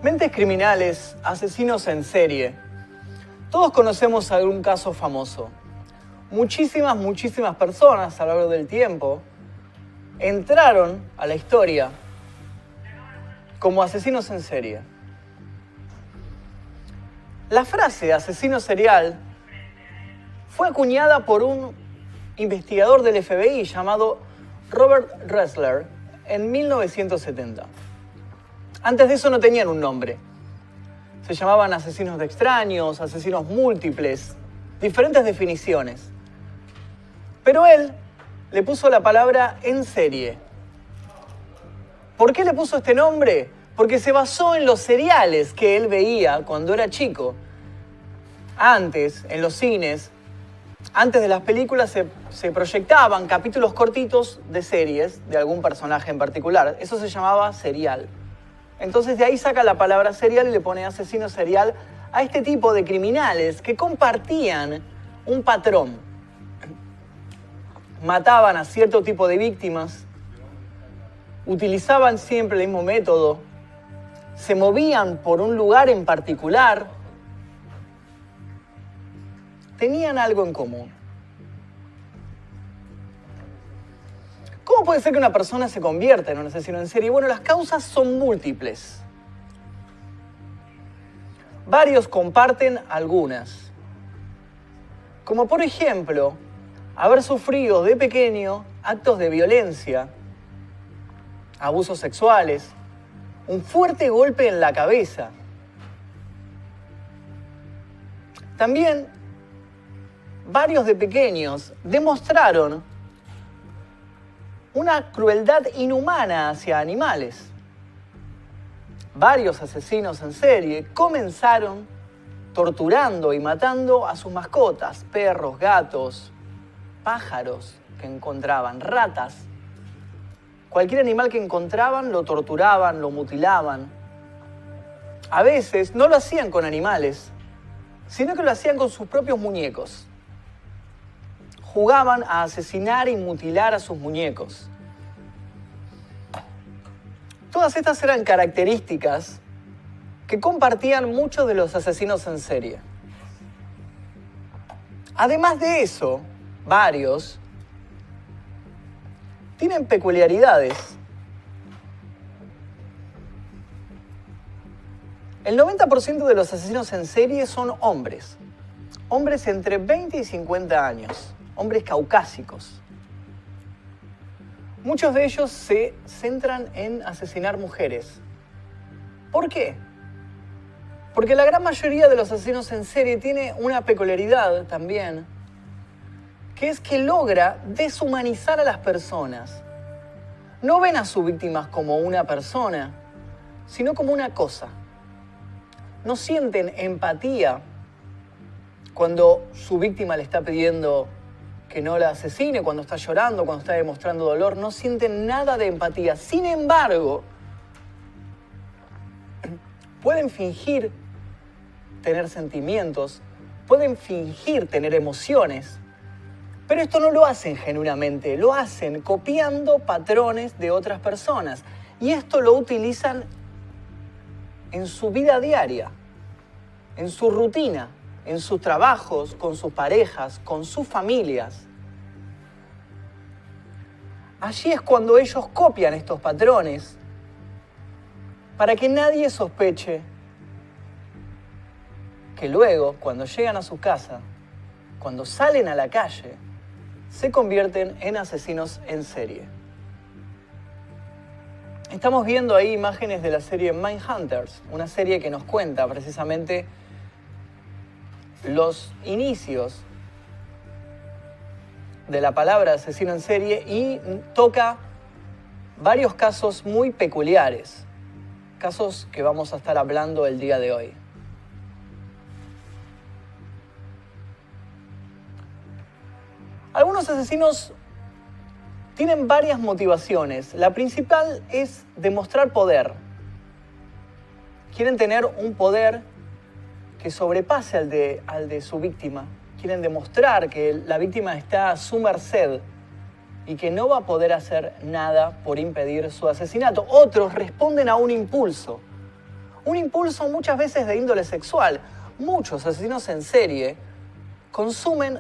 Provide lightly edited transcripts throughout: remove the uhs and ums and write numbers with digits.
Mentes criminales, asesinos en serie. Todos conocemos algún caso famoso. Muchísimas personas a lo largo del tiempo entraron a la historia como asesinos en serie. La frase asesino serial fue acuñada por un investigador del FBI llamado Robert Ressler en 1970. Antes de eso no tenían un nombre. Se llamaban asesinos de extraños, asesinos múltiples, diferentes definiciones. Pero él le puso la palabra en serie. ¿Por qué le puso este nombre? Porque se basó en los seriales que él veía cuando era chico. Antes, en los cines, antes de las películas se proyectaban capítulos cortitos de series de algún personaje en particular. Eso se llamaba serial. Entonces de ahí saca la palabra serial y le pone asesino serial a este tipo de criminales que compartían un patrón. Mataban a cierto tipo de víctimas, utilizaban siempre el mismo método, se movían por un lugar en particular, tenían algo en común. ¿Cómo puede ser que una persona se convierta en un asesino en serie? Bueno, las causas son múltiples. Varios comparten algunas. Como por ejemplo, haber sufrido de pequeño actos de violencia, abusos sexuales, un fuerte golpe en la cabeza. También, varios de pequeños demostraron una crueldad inhumana hacia animales. Varios asesinos en serie comenzaron torturando y matando a sus mascotas, perros, gatos, pájaros que encontraban, ratas. Cualquier animal que encontraban lo torturaban, lo mutilaban. A veces no lo hacían con animales, sino que lo hacían con sus propios muñecos. Jugaban a asesinar y mutilar a sus muñecos. Todas estas eran características que compartían muchos de los asesinos en serie. Además de eso, varios tienen peculiaridades. El 90% de los asesinos en serie son hombres. Hombres entre 20 y 50 años. Hombres caucásicos. Muchos de ellos se centran en asesinar mujeres. ¿Por qué? Porque la gran mayoría de los asesinos en serie tiene una peculiaridad también, que es que logra deshumanizar a las personas. No ven a sus víctimas como una persona, sino como una cosa. No sienten empatía cuando su víctima le está pidiendo que no la asesine, cuando está llorando, cuando está demostrando dolor. No sienten nada de empatía. Sin embargo, pueden fingir tener sentimientos, pueden fingir tener emociones, pero esto no lo hacen genuinamente, lo hacen copiando patrones de otras personas. Y esto lo utilizan en su vida diaria, en su rutina, en sus trabajos, con sus parejas, con sus familias. Allí es cuando ellos copian estos patrones para que nadie sospeche que luego, cuando llegan a su casa, cuando salen a la calle, se convierten en asesinos en serie. Estamos viendo ahí imágenes de la serie Mindhunters, una serie que nos cuenta precisamente los inicios de la palabra asesino en serie y toca varios casos muy peculiares, casos que vamos a estar hablando el día de hoy. Algunos asesinos tienen varias motivaciones. La principal es demostrar poder. Quieren tener un poder que sobrepase al de su víctima. Quieren demostrar que la víctima está a su merced y que no va a poder hacer nada por impedir su asesinato. Otros responden a un impulso. Un impulso muchas veces de índole sexual. Muchos asesinos en serie consumen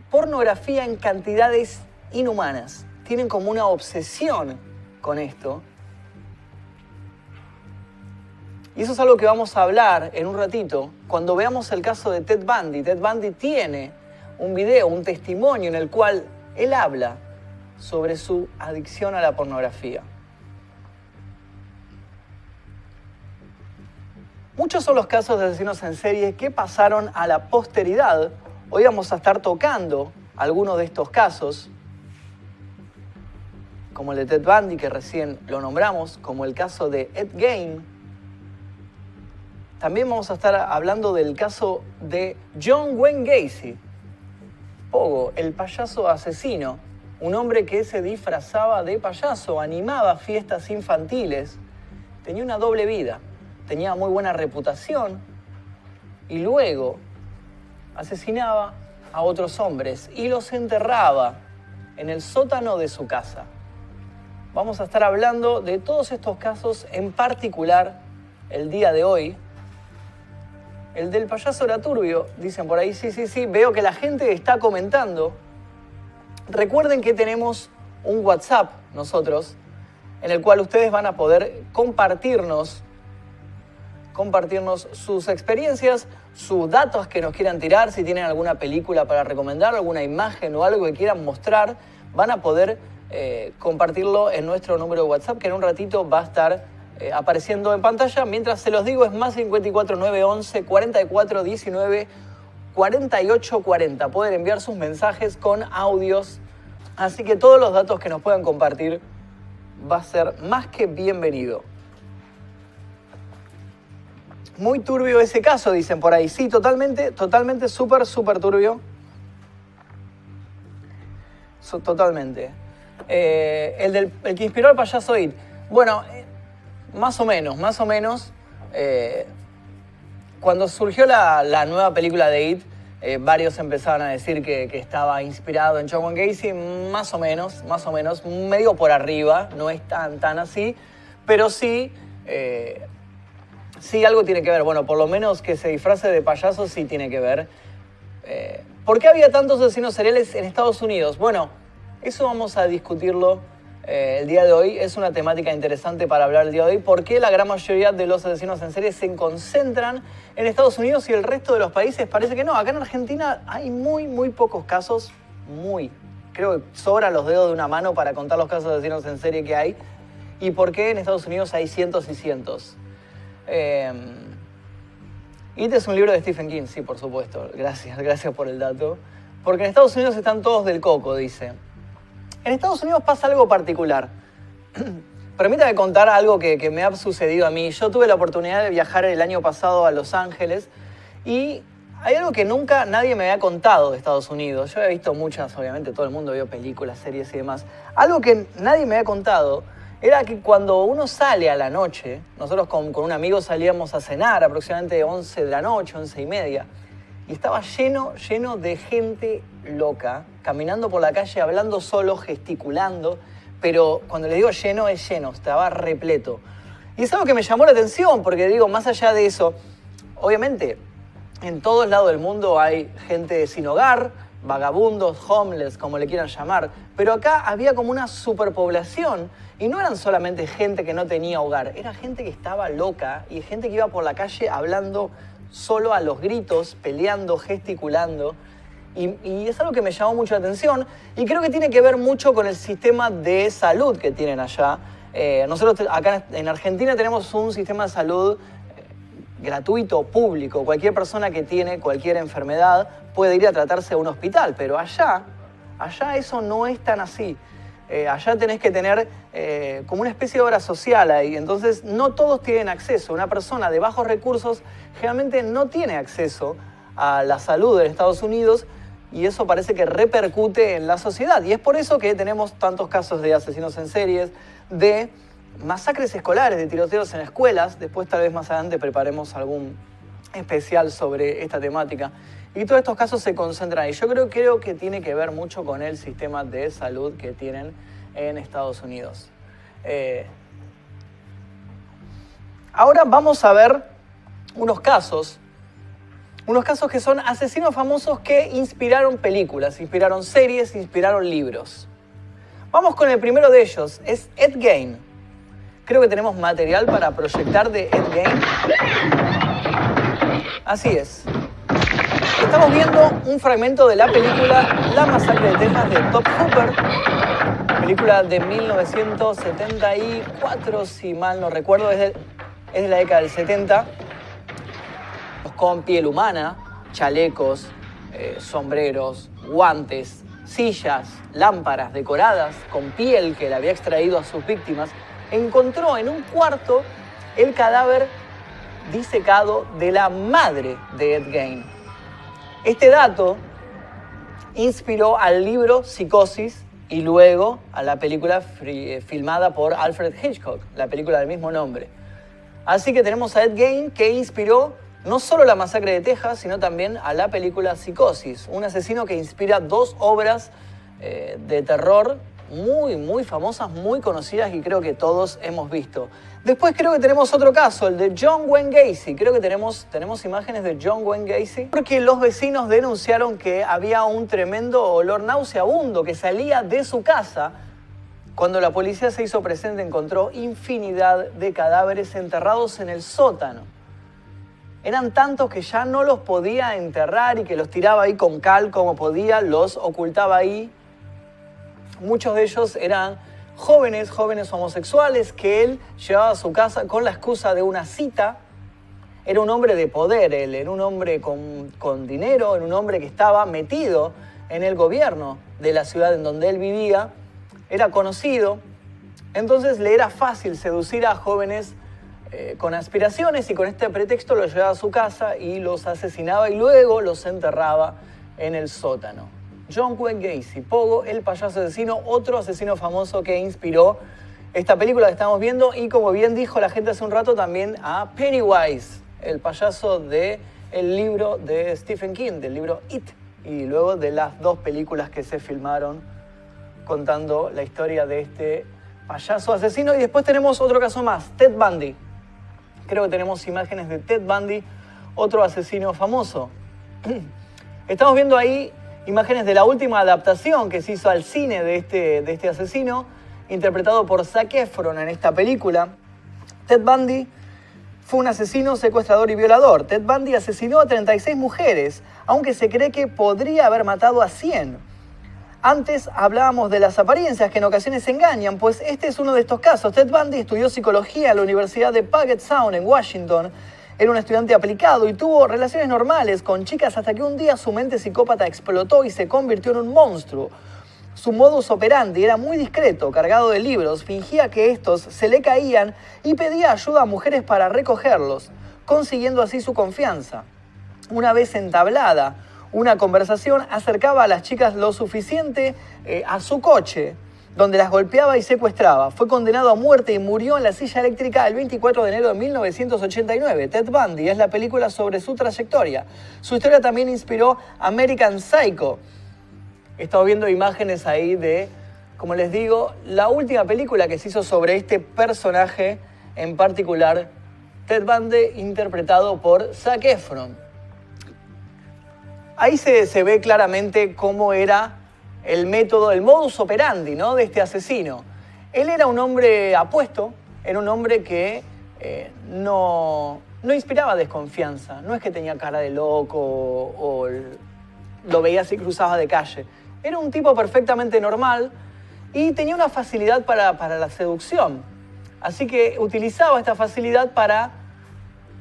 pornografía en cantidades inhumanas. Tienen como una obsesión con esto. Y eso es algo que vamos a hablar en un ratito cuando veamos el caso de Ted Bundy. Ted Bundy tiene un video, un testimonio en el cual él habla sobre su adicción a la pornografía. Muchos son los casos de asesinos en serie que pasaron a la posteridad. Hoy vamos a estar tocando algunos de estos casos, como el de Ted Bundy, que recién lo nombramos, como el caso de Ed Gein. También vamos a estar hablando del caso de John Wayne Gacy, Pogo, el payaso asesino, un hombre que se disfrazaba de payaso, animaba fiestas infantiles, tenía una doble vida, tenía muy buena reputación y luego asesinaba a otros hombres y los enterraba en el sótano de su casa. Vamos a estar hablando de todos estos casos, en particular el día de hoy. El del payaso era turbio, dicen por ahí, sí, veo que la gente está comentando. Recuerden que tenemos un WhatsApp nosotros, en el cual ustedes van a poder compartirnos sus experiencias, sus datos que nos quieran tirar, si tienen alguna película para recomendar, alguna imagen o algo que quieran mostrar, van a poder compartirlo en nuestro número de WhatsApp, que en un ratito va a estar apareciendo en pantalla. Mientras se los digo, es más 54 911 44 19 48 40. Pueden enviar sus mensajes con audios, así que todos los datos que nos puedan compartir va a ser más que bienvenido. Muy turbio ese caso, dicen por ahí. Sí, totalmente, súper turbio. Totalmente. El que inspiró al payaso It. Bueno, más o menos. Cuando surgió la nueva película de It, varios empezaban a decir que estaba inspirado en John Wayne Gacy, más o menos, medio por arriba, no es tan así, pero sí algo tiene que ver. Bueno, por lo menos que se disfrace de payaso sí tiene que ver. ¿Por qué había tantos asesinos seriales en Estados Unidos? Bueno, eso vamos a discutirlo el día de hoy. Es una temática interesante para hablar el día de hoy. ¿Por qué la gran mayoría de los asesinos en serie se concentran en Estados Unidos y el resto de los países parece que no? Acá en Argentina hay muy pocos casos. Creo que sobran los dedos de una mano para contar los casos de asesinos en serie que hay. ¿Y por qué en Estados Unidos hay cientos y cientos? It es un libro de Stephen King, sí, por supuesto. Gracias por el dato. Porque en Estados Unidos están todos del coco, dice. En Estados Unidos pasa algo particular. Permítame contar algo que me ha sucedido a mí. Yo tuve la oportunidad de viajar el año pasado a Los Ángeles y hay algo que nunca nadie me había contado de Estados Unidos. Yo había visto muchas, obviamente todo el mundo vio películas, series y demás. Algo que nadie me había contado era que cuando uno sale a la noche, nosotros con un amigo salíamos a cenar aproximadamente 11 de la noche, 11:30, y estaba lleno de gente loca, caminando por la calle, hablando solo, gesticulando, pero cuando les digo lleno, es lleno, estaba repleto. Y es algo que me llamó la atención, porque digo, más allá de eso, obviamente, en todos lados del mundo hay gente sin hogar, vagabundos, homeless, como le quieran llamar, pero acá había como una superpoblación, y no eran solamente gente que no tenía hogar, era gente que estaba loca, y gente que iba por la calle hablando solo a los gritos, peleando, gesticulando, y es algo que me llamó mucho la atención, y creo que tiene que ver mucho con el sistema de salud que tienen allá. Nosotros acá en Argentina tenemos un sistema de salud gratuito, público. Cualquier persona que tiene cualquier enfermedad puede ir a tratarse a un hospital, pero allá eso no es tan así. Allá tenés que tener como una especie de obra social ahí, entonces no todos tienen acceso. Una persona de bajos recursos generalmente no tiene acceso a la salud en Estados Unidos y eso parece que repercute en la sociedad. Y es por eso que tenemos tantos casos de asesinos en series, de masacres escolares, de tiroteos en escuelas. Después tal vez más adelante preparemos algún especial sobre esta temática. Y todos estos casos se concentran ahí. Yo creo que tiene que ver mucho con el sistema de salud que tienen en Estados Unidos. Ahora vamos a ver unos casos que son asesinos famosos que inspiraron películas, inspiraron series, inspiraron libros. Vamos con el primero de ellos, es Ed Gein. Creo que tenemos material para proyectar de Ed Gein. Así es. Estamos viendo un fragmento de la película La Masacre de Texas de Tobe Hooper, película de 1974, si mal no recuerdo, es de la década del 70. Con piel humana, chalecos, sombreros, guantes, sillas, lámparas decoradas con piel que le había extraído a sus víctimas, encontró en un cuarto el cadáver disecado de la madre de Ed Gein. Este dato inspiró al libro Psicosis y luego a la película filmada por Alfred Hitchcock, la película del mismo nombre. Así que tenemos a Ed Gein, que inspiró no solo La Masacre de Texas, sino también a la película Psicosis, un asesino que inspira dos obras de terror muy famosas, muy conocidas y creo que todos hemos visto. Después creo que tenemos otro caso, el de John Wayne Gacy. Creo que tenemos imágenes de John Wayne Gacy, porque los vecinos denunciaron que había un tremendo olor nauseabundo que salía de su casa. Cuando la policía se hizo presente, encontró infinidad de cadáveres enterrados en el sótano. Eran tantos que ya no los podía enterrar y que los tiraba ahí con cal como podía, los ocultaba ahí. Muchos de ellos eran jóvenes homosexuales que él llevaba a su casa con la excusa de una cita. Era un hombre de poder, él era un hombre con dinero, era un hombre que estaba metido en el gobierno de la ciudad en donde él vivía. Era conocido, entonces le era fácil seducir a jóvenes con aspiraciones y con este pretexto los llevaba a su casa y los asesinaba y luego los enterraba en el sótano. John Wayne Gacy, Pogo, el payaso asesino, otro asesino famoso que inspiró esta película que estamos viendo y, como bien dijo la gente hace un rato, también a Pennywise, el payaso del libro de Stephen King, del libro It, y luego de las dos películas que se filmaron contando la historia de este payaso asesino. Y después tenemos otro caso más, Ted Bundy. Creo que tenemos imágenes de Ted Bundy, otro asesino famoso. Estamos viendo ahí imágenes de la última adaptación que se hizo al cine de este asesino, interpretado por Zac Efron en esta película. Ted Bundy fue un asesino, secuestrador y violador. Ted Bundy asesinó a 36 mujeres, aunque se cree que podría haber matado a 100. Antes hablábamos de las apariencias que en ocasiones engañan, pues este es uno de estos casos. Ted Bundy estudió psicología en la Universidad de Puget Sound en Washington. Era un estudiante aplicado y tuvo relaciones normales con chicas hasta que un día su mente psicópata explotó y se convirtió en un monstruo. Su modus operandi era muy discreto, cargado de libros, fingía que estos se le caían y pedía ayuda a mujeres para recogerlos, consiguiendo así su confianza. Una vez entablada una conversación, acercaba a las chicas lo suficiente a su coche, donde las golpeaba y secuestraba. Fue condenado a muerte y murió en la silla eléctrica el 24 de enero de 1989. Ted Bundy es la película sobre su trayectoria. Su historia también inspiró American Psycho. He estado viendo imágenes ahí de, como les digo, la última película que se hizo sobre este personaje en particular, Ted Bundy, interpretado por Zac Efron. Ahí se ve claramente cómo era el método, el modus operandi, ¿no?, de este asesino. Él era un hombre apuesto, era un hombre que no inspiraba desconfianza. No es que tenía cara de loco o lo veía si cruzaba de calle. Era un tipo perfectamente normal y tenía una facilidad para la seducción. Así que utilizaba esta facilidad para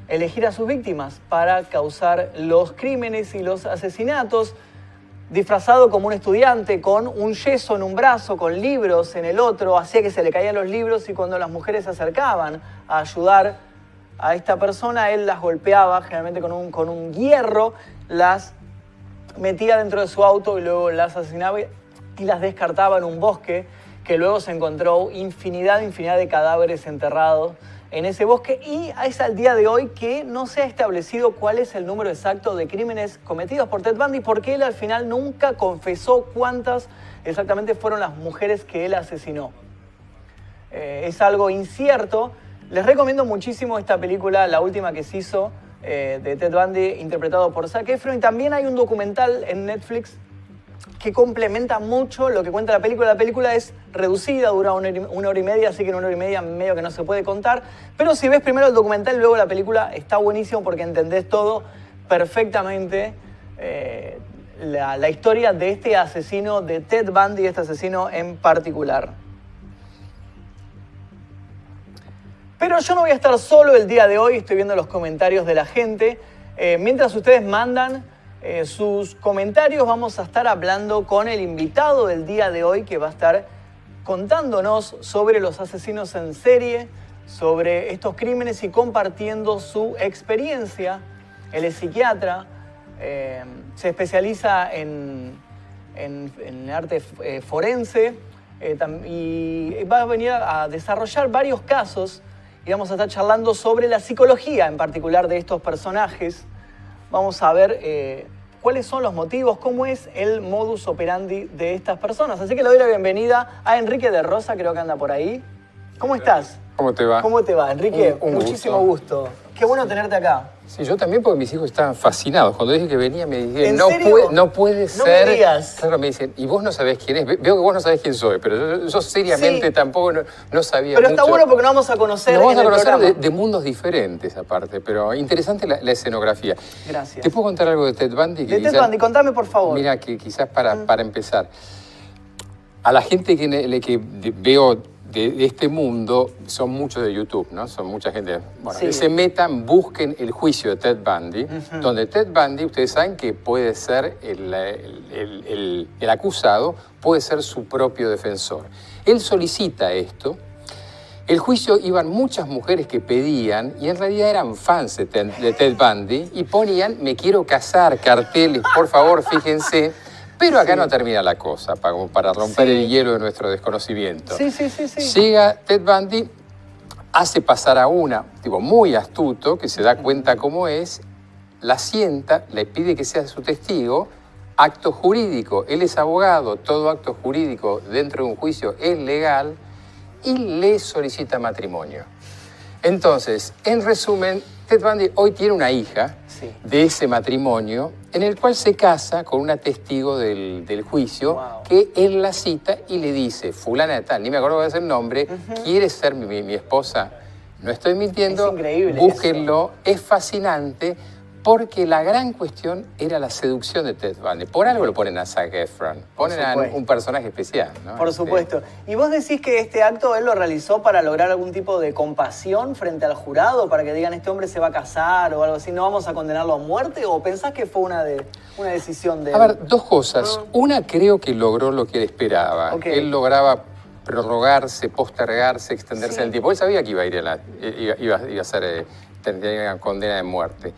elegir a sus víctimas, para causar los crímenes y los asesinatos, disfrazado como un estudiante, con un yeso en un brazo, con libros en el otro, hacía que se le caían los libros y cuando las mujeres se acercaban a ayudar a esta persona, él las golpeaba, generalmente con un hierro, las metía dentro de su auto y luego las asesinaba y las descartaba en un bosque, que luego se encontró infinidad de cadáveres enterrados en ese bosque, y es al día de hoy que no se ha establecido cuál es el número exacto de crímenes cometidos por Ted Bundy, porque él al final nunca confesó cuántas exactamente fueron las mujeres que él asesinó. Es algo incierto. Les recomiendo muchísimo esta película, la última que se hizo, de Ted Bundy, interpretado por Zac Efron. Y también hay un documental en Netflix que complementa mucho lo que cuenta la película. La película es reducida, dura una hora y media, así que en una hora y media medio que no se puede contar. Pero si ves primero el documental y luego la película, está buenísimo porque entendés todo perfectamente. La historia de este asesino, de Ted Bundy, este asesino en particular. Pero yo no voy a estar solo el día de hoy, estoy viendo los comentarios de la gente. Mientras ustedes mandan sus comentarios, vamos a estar hablando con el invitado del día de hoy que va a estar contándonos sobre los asesinos en serie, sobre estos crímenes y compartiendo su experiencia. Él es psiquiatra, se especializa en arte forense y va a venir a desarrollar varios casos y vamos a estar charlando sobre la psicología en particular de estos personajes. Vamos a ver cuáles son los motivos, cómo es el modus operandi de estas personas. Así que le doy la bienvenida a Enrique de Rosa, creo que anda por ahí. ¿Cómo estás? ¿Cómo te va? ¿Cómo te va, Enrique? Un Muchísimo gusto. Qué bueno tenerte acá. Sí, yo también, porque mis hijos estaban fascinados. Cuando dije que venía, me dijeron, no puede ser. No me digas. Claro, me dicen, y vos no sabés quién es. Veo que vos no sabés quién soy, pero yo seriamente tampoco no sabía pero mucho. está bueno porque nos vamos a conocer. Nos vamos a conocer de mundos diferentes, aparte, pero interesante la escenografía. Gracias. ¿Te puedo contar algo de Ted Bundy? De Ted Bundy, contame por favor. Mira, que quizás para empezar, a la gente que veo de este mundo, son muchos de YouTube, ¿no? Son mucha gente. Bueno, sí. Que se metan, busquen el juicio de Ted Bundy, donde Ted Bundy, ustedes saben que puede ser el acusado, puede ser su propio defensor. Él solicita esto. El juicio iban muchas mujeres que pedían, y en realidad eran fans de Ted Bundy, y ponían, me quiero casar, carteles, por favor, fíjense. Pero acá no termina la cosa, para romper el hielo de nuestro desconocimiento. Sí. Llega Ted Bundy, hace pasar a una, tipo muy astuto, que se da cuenta cómo es, la sienta, le pide que sea su testigo, acto jurídico, él es abogado, todo acto jurídico dentro de un juicio es legal, y le solicita matrimonio. Entonces, en resumen, Ted Bundy hoy tiene una hija de ese matrimonio en el cual se casa con una testigo del juicio que él la cita y le dice, fulana de tal, ni me acuerdo cuál es el nombre, ¿quieres ser mi esposa? No estoy mintiendo, es increíble búsquenlo, es fascinante porque la gran cuestión era la seducción de Ted Bundy. Por algo lo ponen a Zac Efron, ponen a un personaje especial, ¿no? Por supuesto. ¿Y vos decís que este acto él lo realizó para lograr algún tipo de compasión frente al jurado? Para que digan, este hombre se va a casar o algo así, ¿no vamos a condenarlo a muerte? ¿O pensás que fue una decisión de él? A ver, dos cosas. Una, creo que logró lo que él esperaba. Él lograba prorrogarse, postergarse, extenderse en el tiempo. Él sabía que iba a ir iba a ser tendría condena de muerte.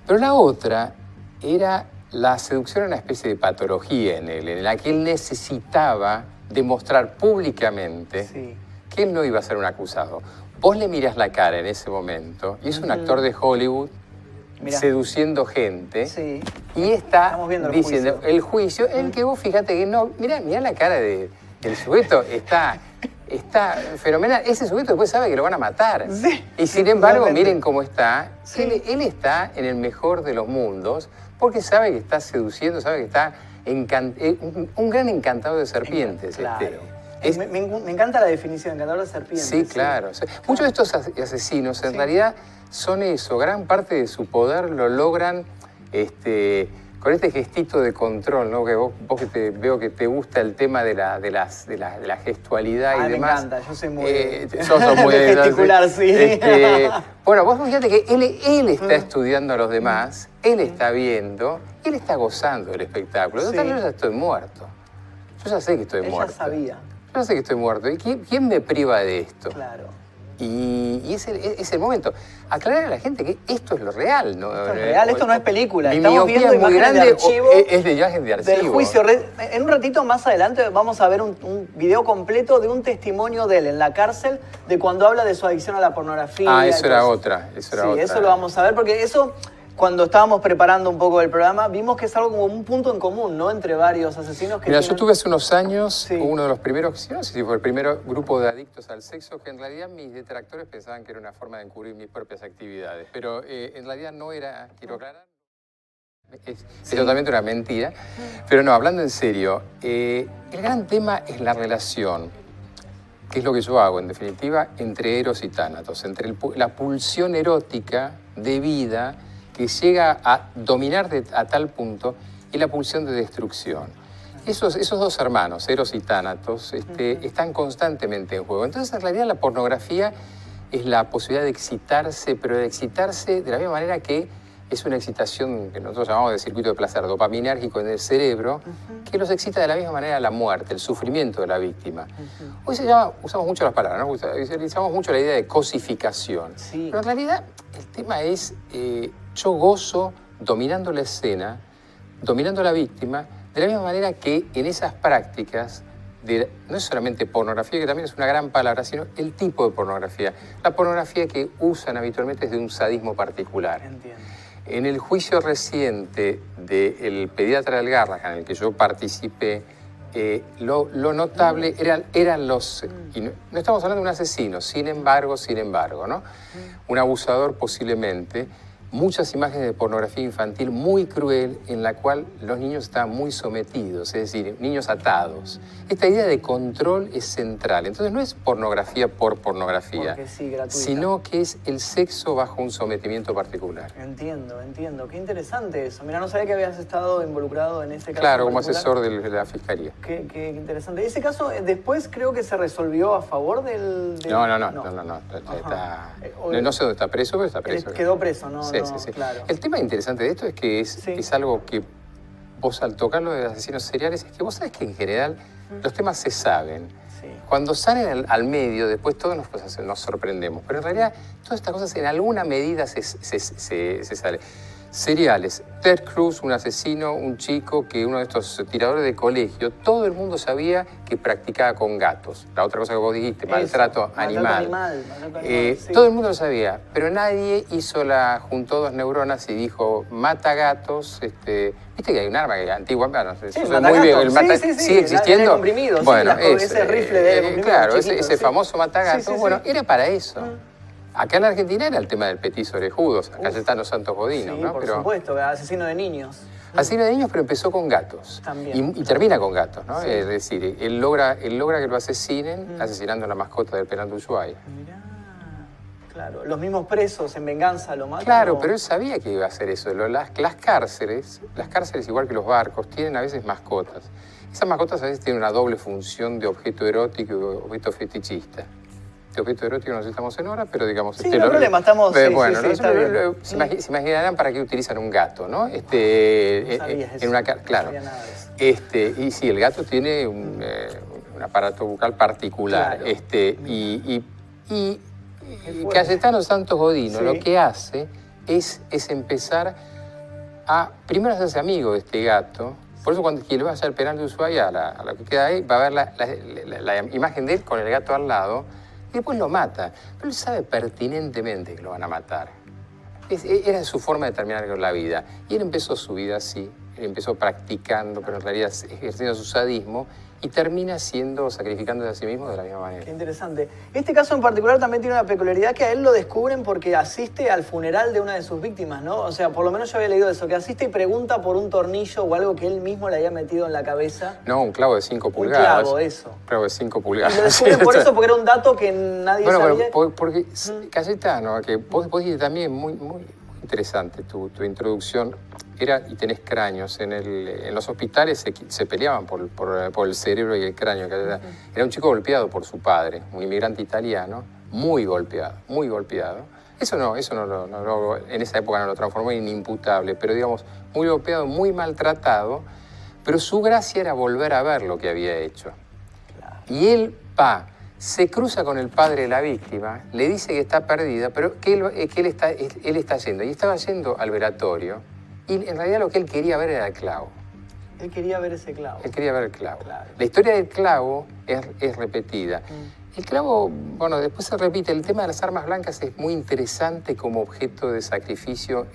Pero la otra era la seducción, una especie de patología en él, en la que él necesitaba demostrar públicamente que él no iba a ser un acusado. Vos le mirás la cara en ese momento, y es un actor de Hollywood seduciendo gente, y está diciendo el juicio en el que vos fíjate que no, mirá la cara del sujeto, está fenomenal. Ese sujeto después sabe que lo van a matar. Y sin embargo, miren cómo está. Él está en el mejor de los mundos porque sabe que está seduciendo, sabe que está un gran encantador de serpientes. Claro. Me encanta la definición, encantador de serpientes. Sí, claro. Muchos de estos asesinos en realidad son eso. Gran parte de su poder lo logran con este gestito de control, ¿no? Que vos veo que te gusta el tema de la gestualidad y demás. Me encanta, yo soy muy... sos muy de gesticular, sí. Bueno, vos fíjate que él está estudiando a los demás, él está viendo, él está gozando del espectáculo. Total, yo ya estoy muerto. Yo ya sé que estoy muerto. Ella sabía. Yo ya sé que estoy muerto. ¿Y quién me priva de esto? Claro. Y es el momento. Aclarar a la gente que esto es lo real. ¿No? Esto es real, esto no es película. Mi Estamos viendo miopía es muy imágenes grande, de archivo. Es de imagen de archivo. Del juicio. En un ratito más adelante vamos a ver un video completo de un testimonio de él en la cárcel de cuando habla de su adicción a la pornografía. Ah, eso era otra. Eso lo vamos a ver porque eso... cuando estábamos preparando un poco el programa, vimos que es algo como un punto en común, ¿no? Entre varios asesinos que Mira, tienen... yo tuve hace unos años Sí. uno de los primeros, no sé si fue el primer grupo de adictos al sexo, que en realidad mis detractores pensaban que era una forma de encubrir mis propias actividades. Pero en realidad no era, quiero aclarar, es totalmente una mentira. Pero no, hablando en serio, el gran tema es la relación, que es lo que yo hago, en definitiva, entre Eros y Tánatos, entre la pulsión erótica de vida que llega a dominar a tal punto y la pulsión de destrucción. Esos dos hermanos, Eros y Tánatos, están constantemente en juego. Entonces, en realidad, la pornografía es la posibilidad de excitarse, pero de excitarse de la misma manera que es una excitación que nosotros llamamos de circuito de placer dopaminérgico en el cerebro, que los excita de la misma manera la muerte, el sufrimiento de la víctima. Hoy usamos mucho las palabras, ¿no? Utilizamos mucho la idea de cosificación. Sí. Pero en realidad el tema es yo gozo dominando la escena, dominando a la víctima, de la misma manera que en esas prácticas no es solamente pornografía, que también es una gran palabra, sino el tipo de pornografía. La pornografía que usan habitualmente es de un sadismo particular. Entiendo. En el juicio reciente del pediatra del Garrahan, en el que yo participé, lo notable eran los... Y no estamos hablando de un asesino, sin embargo, ¿no? Un abusador posiblemente. Muchas imágenes de pornografía infantil muy cruel en la cual los niños están muy sometidos, es decir, niños atados. Esta idea de control es central. Entonces no es pornografía por pornografía, sí, gratuita, sino que es el sexo bajo un sometimiento particular. Entiendo. Qué interesante eso. Mira, no sabía que habías estado involucrado en ese caso. Claro, como asesor de la Fiscalía. Qué interesante. Ese caso después creo que se resolvió a favor del... No. No sé dónde está preso, pero está preso. Quedó preso, ¿no? Sí. Claro. El tema interesante de esto es que es algo que vos al tocarlo de asesinos seriales, es que vos sabés que en general los temas se saben. Sí. Cuando salen al medio, después todos nos sorprendemos. Pero en realidad todas estas cosas en alguna medida se salen. Seriales. Ted Cruz, un asesino, un chico que uno de estos tiradores de colegio, todo el mundo sabía que practicaba con gatos. La otra cosa que vos dijiste, maltrato animal. Sí. Todo el mundo lo sabía, pero nadie juntó dos neuronas y dijo, mata gatos. Viste que hay un arma que antigua, no sé, muy bien, sigue existiendo. Bueno, ese rifle de comprimido. Claro, ese famoso matagatos, era para eso. Acá en Argentina era el tema del petiso orejudos, Cayetano Santos Godino, ¿no? Por supuesto, asesino de niños. Asesino de niños, pero empezó con gatos. También. Y termina con gatos, ¿no? Sí. Es decir, él logra que lo asesinen asesinando a la mascota del penal de Ushuaia. Mirá, claro. Los mismos presos en venganza lo matan. Claro, pero él sabía que iba a hacer eso. Las cárceles, igual que los barcos, tienen a veces mascotas. Esas mascotas a veces tienen una doble función de objeto erótico y objeto fetichista. De objeto erótico nos estamos en hora, pero digamos... Sí, no hay problema, estamos... bueno, está bien. Se imaginarán para qué utilizan un gato, ¿no? No sabías eso. Claro. No sabía nada de eso. Y sí, el gato tiene un aparato bucal particular. Claro. Y Cayetano Santos Godino lo que hace es empezar a... Primero hacerse amigo de este gato. Por eso cuando quien vaya al penal de Ushuaia, a lo que queda ahí, va a ver la imagen de él con el gato al lado. Y después lo mata. Pero él sabe pertinentemente que lo van a matar. Era su forma de terminar con la vida. Y él empezó su vida así. Él empezó practicando, pero en realidad ejerciendo su sadismo. Y termina sacrificándose a sí mismo de la misma manera. Qué interesante. Este caso en particular también tiene una peculiaridad que a él lo descubren porque asiste al funeral de una de sus víctimas, ¿no? O sea, por lo menos yo había leído eso, que asiste y pregunta por un tornillo o algo que él mismo le había metido en la cabeza. No, un clavo de 5 pulgadas. Un clavo, eso. Un clavo de 5 pulgadas. Y lo descubren por eso, porque era un dato que nadie sabía. Bueno, porque Cayetano, que vos dijiste también muy interesante tu introducción, y tenés cráneos. En los hospitales se peleaban por el cerebro y el cráneo. Era un chico golpeado por su padre, un inmigrante italiano, muy golpeado. Eso no, en esa época no lo transformó en imputable, pero digamos, muy golpeado, muy maltratado, pero su gracia era volver a ver lo que había hecho. Claro. Y él se cruza con el padre de la víctima, le dice que está perdida, pero que él está yendo. Y estaba yendo al velatorio. Y en realidad lo que él quería ver era el clavo. Él quería ver ese clavo. Él quería ver el clavo. Claro. La historia del clavo es repetida. El clavo, después se repite. El tema de las armas blancas es muy interesante como objeto de sacrificio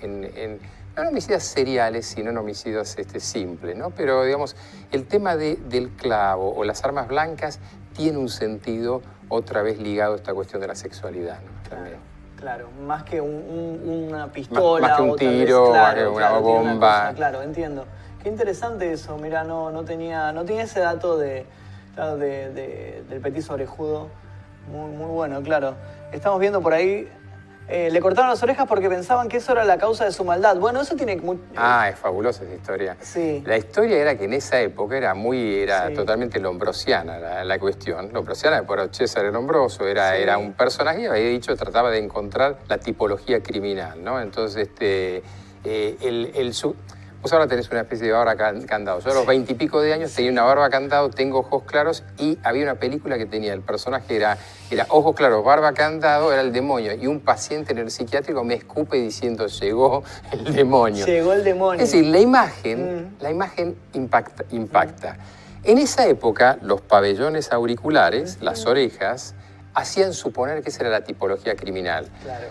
no en homicidios seriales, sino en homicidios simples, ¿no? Pero, digamos, el tema del clavo o las armas blancas tiene un sentido otra vez ligado a esta cuestión de la sexualidad, ¿no? También. Claro, más que una pistola. Más que un tiro, más que una bomba. Cosa, claro, entiendo. Qué interesante eso, mirá, no tenía ese dato del petiso orejudo. Muy bueno, claro. Estamos viendo por ahí, le cortaron las orejas porque pensaban que eso era la causa de su maldad. Bueno, eso tiene... es fabulosa esa historia. Sí. La historia era que en esa época era totalmente lombrosiana la cuestión. Lombrosiana por César el Lombroso, era un personaje, había dicho, trataba de encontrar la tipología criminal, ¿no? Entonces, vos ahora tenés una especie de barba candado. Yo a los 20 y pico de años tenía una barba candado, tengo ojos claros y había una película que tenía, el personaje era ojos claros, barba candado, era el demonio. Y un paciente en el psiquiátrico me escupe diciendo, llegó el demonio. Llegó el demonio. Es decir, la imagen impacta. En esa época, los pabellones auriculares, las orejas, hacían suponer que esa era la tipología criminal. Claro.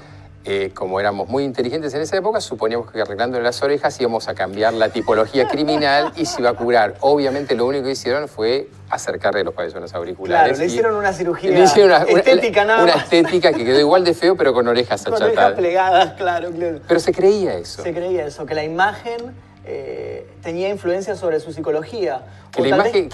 Como éramos muy inteligentes en esa época, suponíamos que arreglándole las orejas íbamos a cambiar la tipología criminal y se iba a curar. Obviamente lo único que hicieron fue acercarle los pabellones auriculares. Claro, le hicieron una cirugía estética nada más. Una estética que quedó igual de feo, pero con orejas achatadas. Con orejas plegadas, claro. Pero se creía eso. Se creía eso, que la imagen tenía influencia sobre su psicología. Que la imagen,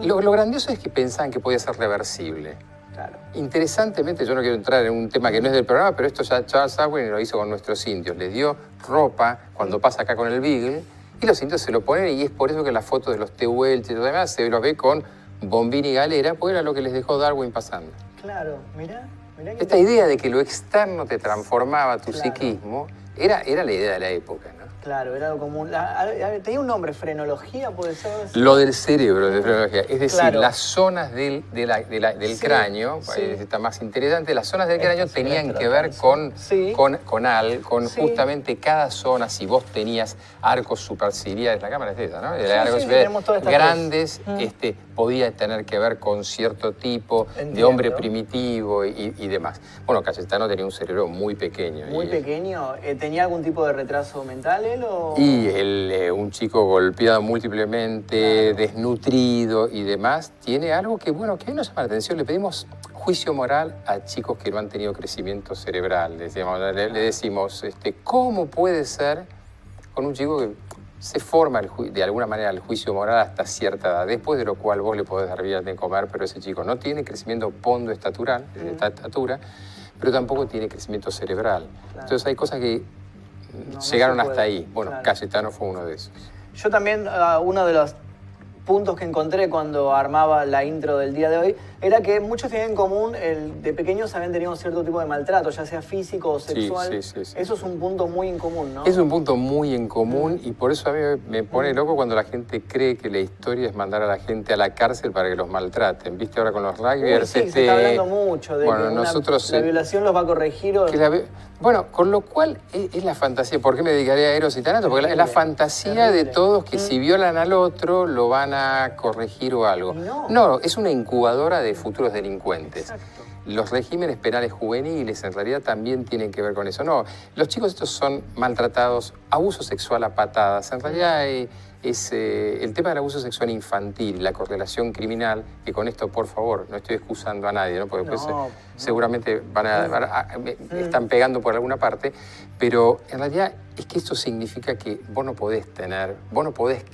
lo grandioso es que pensaban que podía ser reversible. Claro. Interesantemente, yo no quiero entrar en un tema que no es del programa, pero esto ya Charles Darwin lo hizo con nuestros indios. Les dio ropa cuando pasa acá con el Beagle y los indios se lo ponen y es por eso que las fotos de los tehuelches y todo demás se los ve con bombín y galera, porque era lo que les dejó Darwin pasando. Claro, mirá. Esta idea de que lo externo te transformaba tu psiquismo era la idea de la época, ¿no? Claro, era como tenía un nombre, frenología, puede ser. Lo del cerebro, de frenología. Es decir, las zonas del cráneo, está más interesante, las zonas del cráneo tenían que ver con justamente cada zona. Si vos tenías arcos superciliares, la cámara es esa, ¿no? Arcos superciliares grandes, podía tener que ver con cierto tipo de hombre primitivo y demás. Bueno, Cayetano tenía un cerebro muy pequeño. ¿Muy pequeño? ¿Tenía algún tipo de retraso mental él o...? Y él, un chico golpeado múltiplemente, desnutrido y demás, tiene algo que, bueno, que nos llama la atención. Le pedimos juicio moral a chicos que no han tenido crecimiento cerebral. Le decimos, ¿cómo puede ser con un chico que se forma de alguna manera el juicio moral hasta cierta edad, después de lo cual vos le podés dar vida de comer, pero ese chico no tiene crecimiento pondoestatural, estatura, pero tampoco tiene crecimiento cerebral. Claro. Entonces hay cosas que llegaron hasta ahí. Bueno, claro. Cayetano fue uno de esos. Yo también, uno de los puntos que encontré cuando armaba la intro del día de hoy era que muchos tienen en común, de pequeños habían tenido cierto tipo de maltrato, ya sea físico o sexual. Sí. Eso es un punto muy en común, ¿no? Es un punto muy en común y por eso a mí me pone loco cuando la gente cree que la historia es mandar a la gente a la cárcel para que los maltraten. ¿Viste ahora con los rugbyers? Sí, se está hablando mucho de que la violación los va a corregir. Bueno, con lo cual es la fantasía. ¿Por qué me dedicaría a Eros y Tanatos? Porque es la fantasía de todos que si violan al otro lo van a corregir o algo. No, es una incubadora de futuros delincuentes. Exacto. Los regímenes penales juveniles en realidad también tienen que ver con eso. No, los chicos estos son maltratados, abuso sexual a patadas. En realidad es el tema del abuso sexual infantil, la correlación criminal, que con esto, por favor, no estoy excusando a nadie, ¿no? Porque después seguramente están pegando por alguna parte, pero en realidad es que esto significa que vos no podés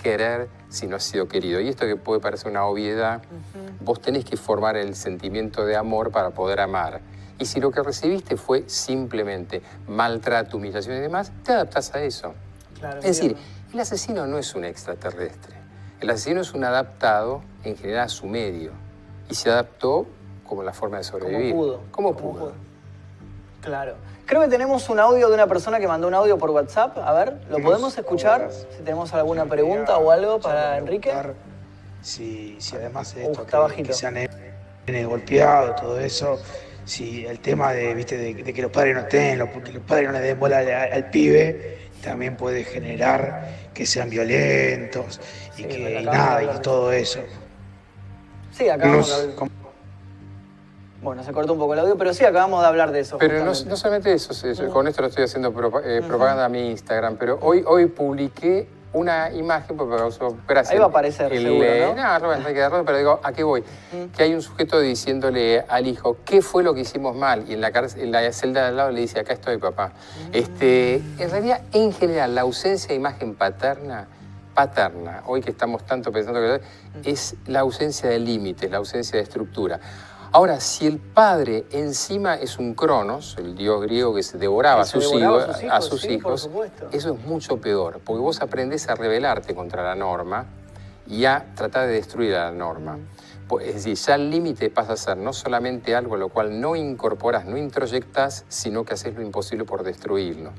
querer si no has sido querido. Y esto que puede parecer una obviedad, vos tenés que formar el sentimiento de amor para poder amar. Y si lo que recibiste fue simplemente maltrato, humillación y demás, te adaptás a eso. Claro, es decir, el asesino no es un extraterrestre. El asesino es un adaptado en general a su medio. Y se adaptó como la forma de sobrevivir. Como pudo. Claro. Creo que tenemos un audio de una persona que mandó un audio por WhatsApp. A ver, ¿lo podemos escuchar? Si tenemos alguna pregunta o algo para Enrique. Si además de esto que se han golpeado, todo eso, si el tema de que los padres no estén, porque los padres no le den bola al pibe, también puede generar que sean violentos y todo eso. Sí, acá Bueno, se cortó un poco el audio, pero sí, acabamos de hablar de eso. Pero no solamente eso, con esto lo estoy haciendo propaganda a mi Instagram, pero hoy publiqué una imagen, porque gracias. Ahí va a aparecer, seguro, ¿no? No, hay que darlo, pero digo, ¿a qué voy? Que hay un sujeto diciéndole al hijo, ¿qué fue lo que hicimos mal? Y en la celda de al lado le dice, acá estoy, papá. En realidad, en general, la ausencia de imagen paterna, hoy que estamos tanto pensando que es la ausencia de límites, la ausencia de estructura. Ahora, si el padre encima es un Cronos, el dios griego que se devoraba a sus hijos, eso es mucho peor, porque vos aprendés a rebelarte contra la norma y a tratar de destruir a la norma. Es decir, ya el límite pasa a ser no solamente algo a lo cual no incorporás, no introyectás, sino que haces lo imposible por destruirlo.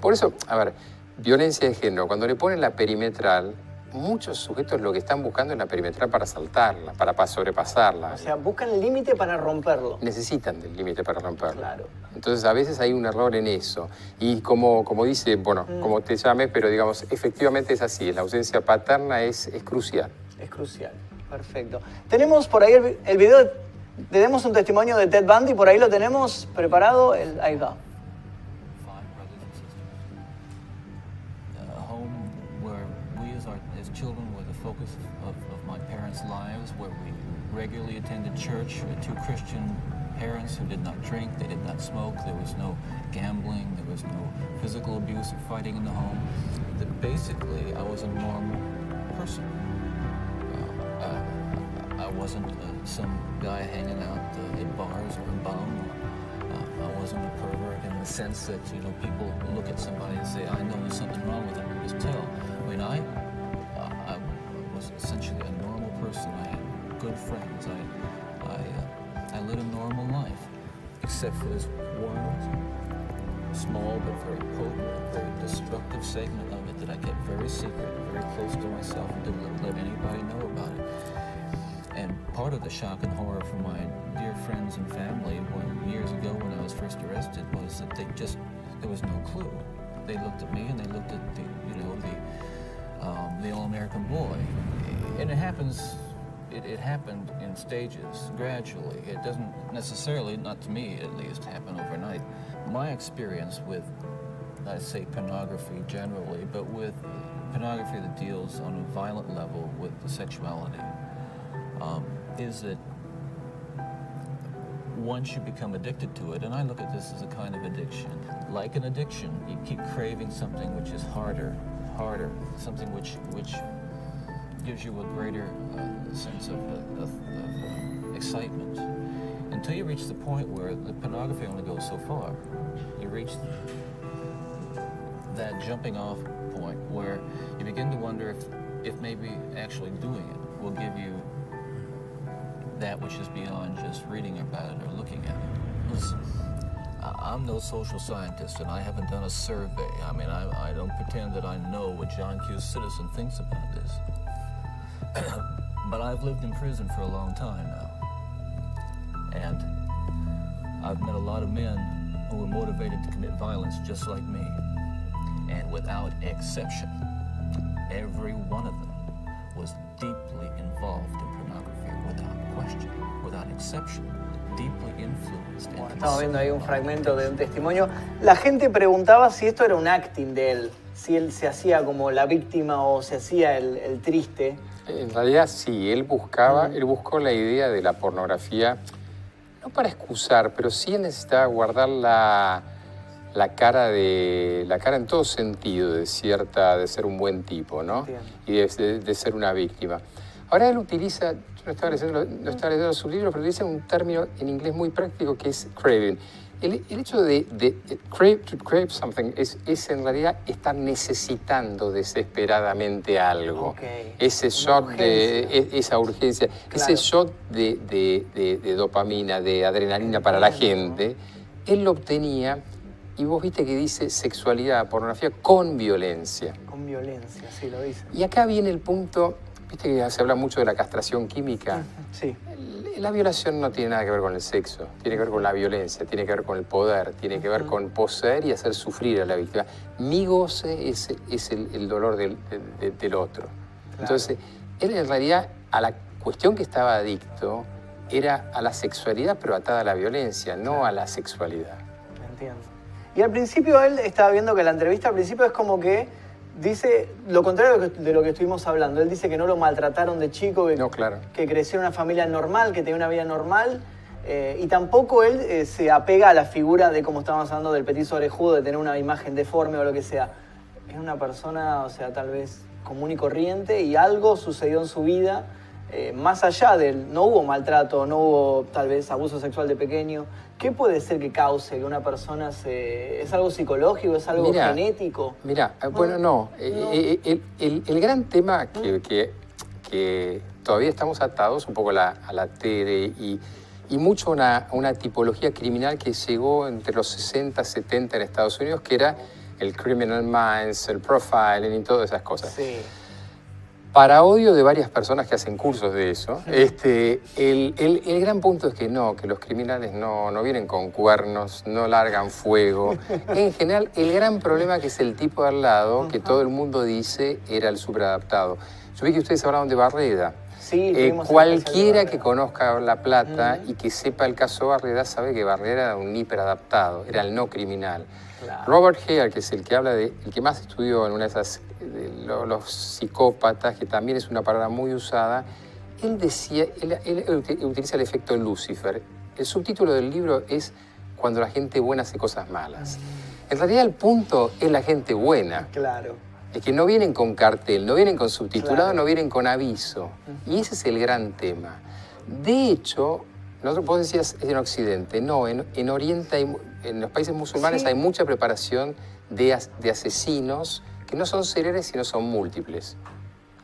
Por eso, a ver, violencia de género, cuando le ponen la perimetral, muchos sujetos lo que están buscando es la perimetral para saltarla, para sobrepasarla. O sea, buscan el límite para romperlo. Necesitan del límite para romperlo. Claro. Entonces, a veces hay un error en eso. Y como dice, bueno, como te llames, pero digamos, efectivamente es así. La ausencia paterna es crucial. Es crucial. Perfecto. Tenemos por ahí el video, tenemos un testimonio de Ted Bundy, por ahí lo tenemos preparado. Ahí va. Children were the focus of my parents' lives, where we regularly attended church. Two Christian parents who did not drink, they did not smoke, there was no gambling, there was no physical abuse or fighting in the home. Basically, I was a normal person. I wasn't some guy hanging out in bars or a bum. I wasn't a pervert in the sense that, you know, people look at somebody and say, I know there's something wrong with them, you just tell. I mean, I was essentially a normal person. I had good friends. I led a normal life, except for this one small but very potent, very destructive segment of it that I kept very secret, very close to myself, and didn't let anybody know about it. And part of the shock and horror from my dear friends and family years ago when I was first arrested was that there was no clue. They looked at me and they looked at the all-American boy. And it happened in stages, gradually. It doesn't necessarily, not to me at least, happen overnight. My experience with, I'd say, pornography generally, but with pornography that deals on a violent level with the sexuality, is that once you become addicted to it, and I look at this as a kind of addiction, like an addiction, you keep craving something which is harder, something which gives you a greater sense of excitement, until you reach the point where the pornography only goes so far. You reach that jumping off point where you begin to wonder if maybe actually doing it will give you that which is beyond just reading about it or looking at it. Listen, I'm no social scientist, and I haven't done a survey. I mean, I don't pretend that I know what John Q. Citizen thinks about this. But I've lived in prison for a long time now. And I've met a lot of men who were motivated to commit violence just like me. And without exception, every one of them was deeply involved in pornography, without question, without exception. Bueno, estamos viendo ahí un fragmento de un testimonio. La gente preguntaba si esto era un acting de él, si él se hacía como la víctima o se hacía el triste. En realidad sí, él buscó la idea de la pornografía, no para excusar, pero sí necesitaba guardar la cara en todo sentido de ser un buen tipo, ¿no? Y de ser una víctima. Ahora él utiliza, yo no estaba leyendo los subtítulos, pero utiliza un término en inglés muy práctico que es craving. El hecho de crave something es en realidad estar necesitando desesperadamente algo. Okay. Ese shot esa urgencia, claro. Ese shot de dopamina, de adrenalina para la gente, él lo obtenía, y vos viste que dice sexualidad, pornografía con violencia. Con violencia, sí, lo dice. Y acá viene el punto. Viste que se habla mucho de la castración química. Sí. La violación no tiene nada que ver con el sexo, tiene que ver con la violencia, tiene que ver con el poder, tiene que ver con poseer y hacer sufrir a la víctima. Mi goce es el dolor del otro. Claro. Entonces, él en realidad a la cuestión que estaba adicto era a la sexualidad, pero atada a la violencia, no a la sexualidad. Entiendo. Y al principio él estaba viendo que la entrevista al principio es como que dice lo contrario de lo que estuvimos hablando. Él dice que no lo maltrataron de chico, que creció en una familia normal, que tenía una vida normal. Y tampoco él se apega a la figura de, como estábamos hablando, del petiso orejudo, de tener una imagen deforme o lo que sea. Es una persona, o sea, tal vez común y corriente, y algo sucedió en su vida, más allá del... No hubo maltrato, no hubo tal vez abuso sexual de pequeño. ¿Qué puede ser que cause que una persona se... ¿Es algo psicológico? ¿Es algo genético? Mira, bueno, no. El gran tema que todavía estamos atados un poco a la TERE y mucho a una tipología criminal que llegó entre los 60 y 70 en Estados Unidos, que era el criminal minds, el profiling y todas esas cosas. Sí. Para odio de varias personas que hacen cursos de eso, el gran punto es que los criminales no vienen con cuernos, no largan fuego. En general, el gran problema que es el tipo de al lado, que todo el mundo dice era el superadaptado. Yo vi que ustedes hablaron de Barreda. Sí, cualquiera que conozca La Plata y que sepa el caso Barreda sabe que Barreda era un hiperadaptado, era el no criminal. Claro. Robert Hare, que es el que habla el que más estudió en una de esas, los psicópatas, que también es una palabra muy usada, él decía, él utiliza el efecto Lucifer. El subtítulo del libro es Cuando la gente buena hace cosas malas. En realidad el punto es la gente buena. Claro. Es que no vienen con cartel, no vienen con subtitulado, no vienen con aviso. Y ese es el gran tema. De hecho, vos decías en Occidente, no, en Oriente, en los países musulmanes hay mucha preparación de asesinos que no son seriales, sino son múltiples,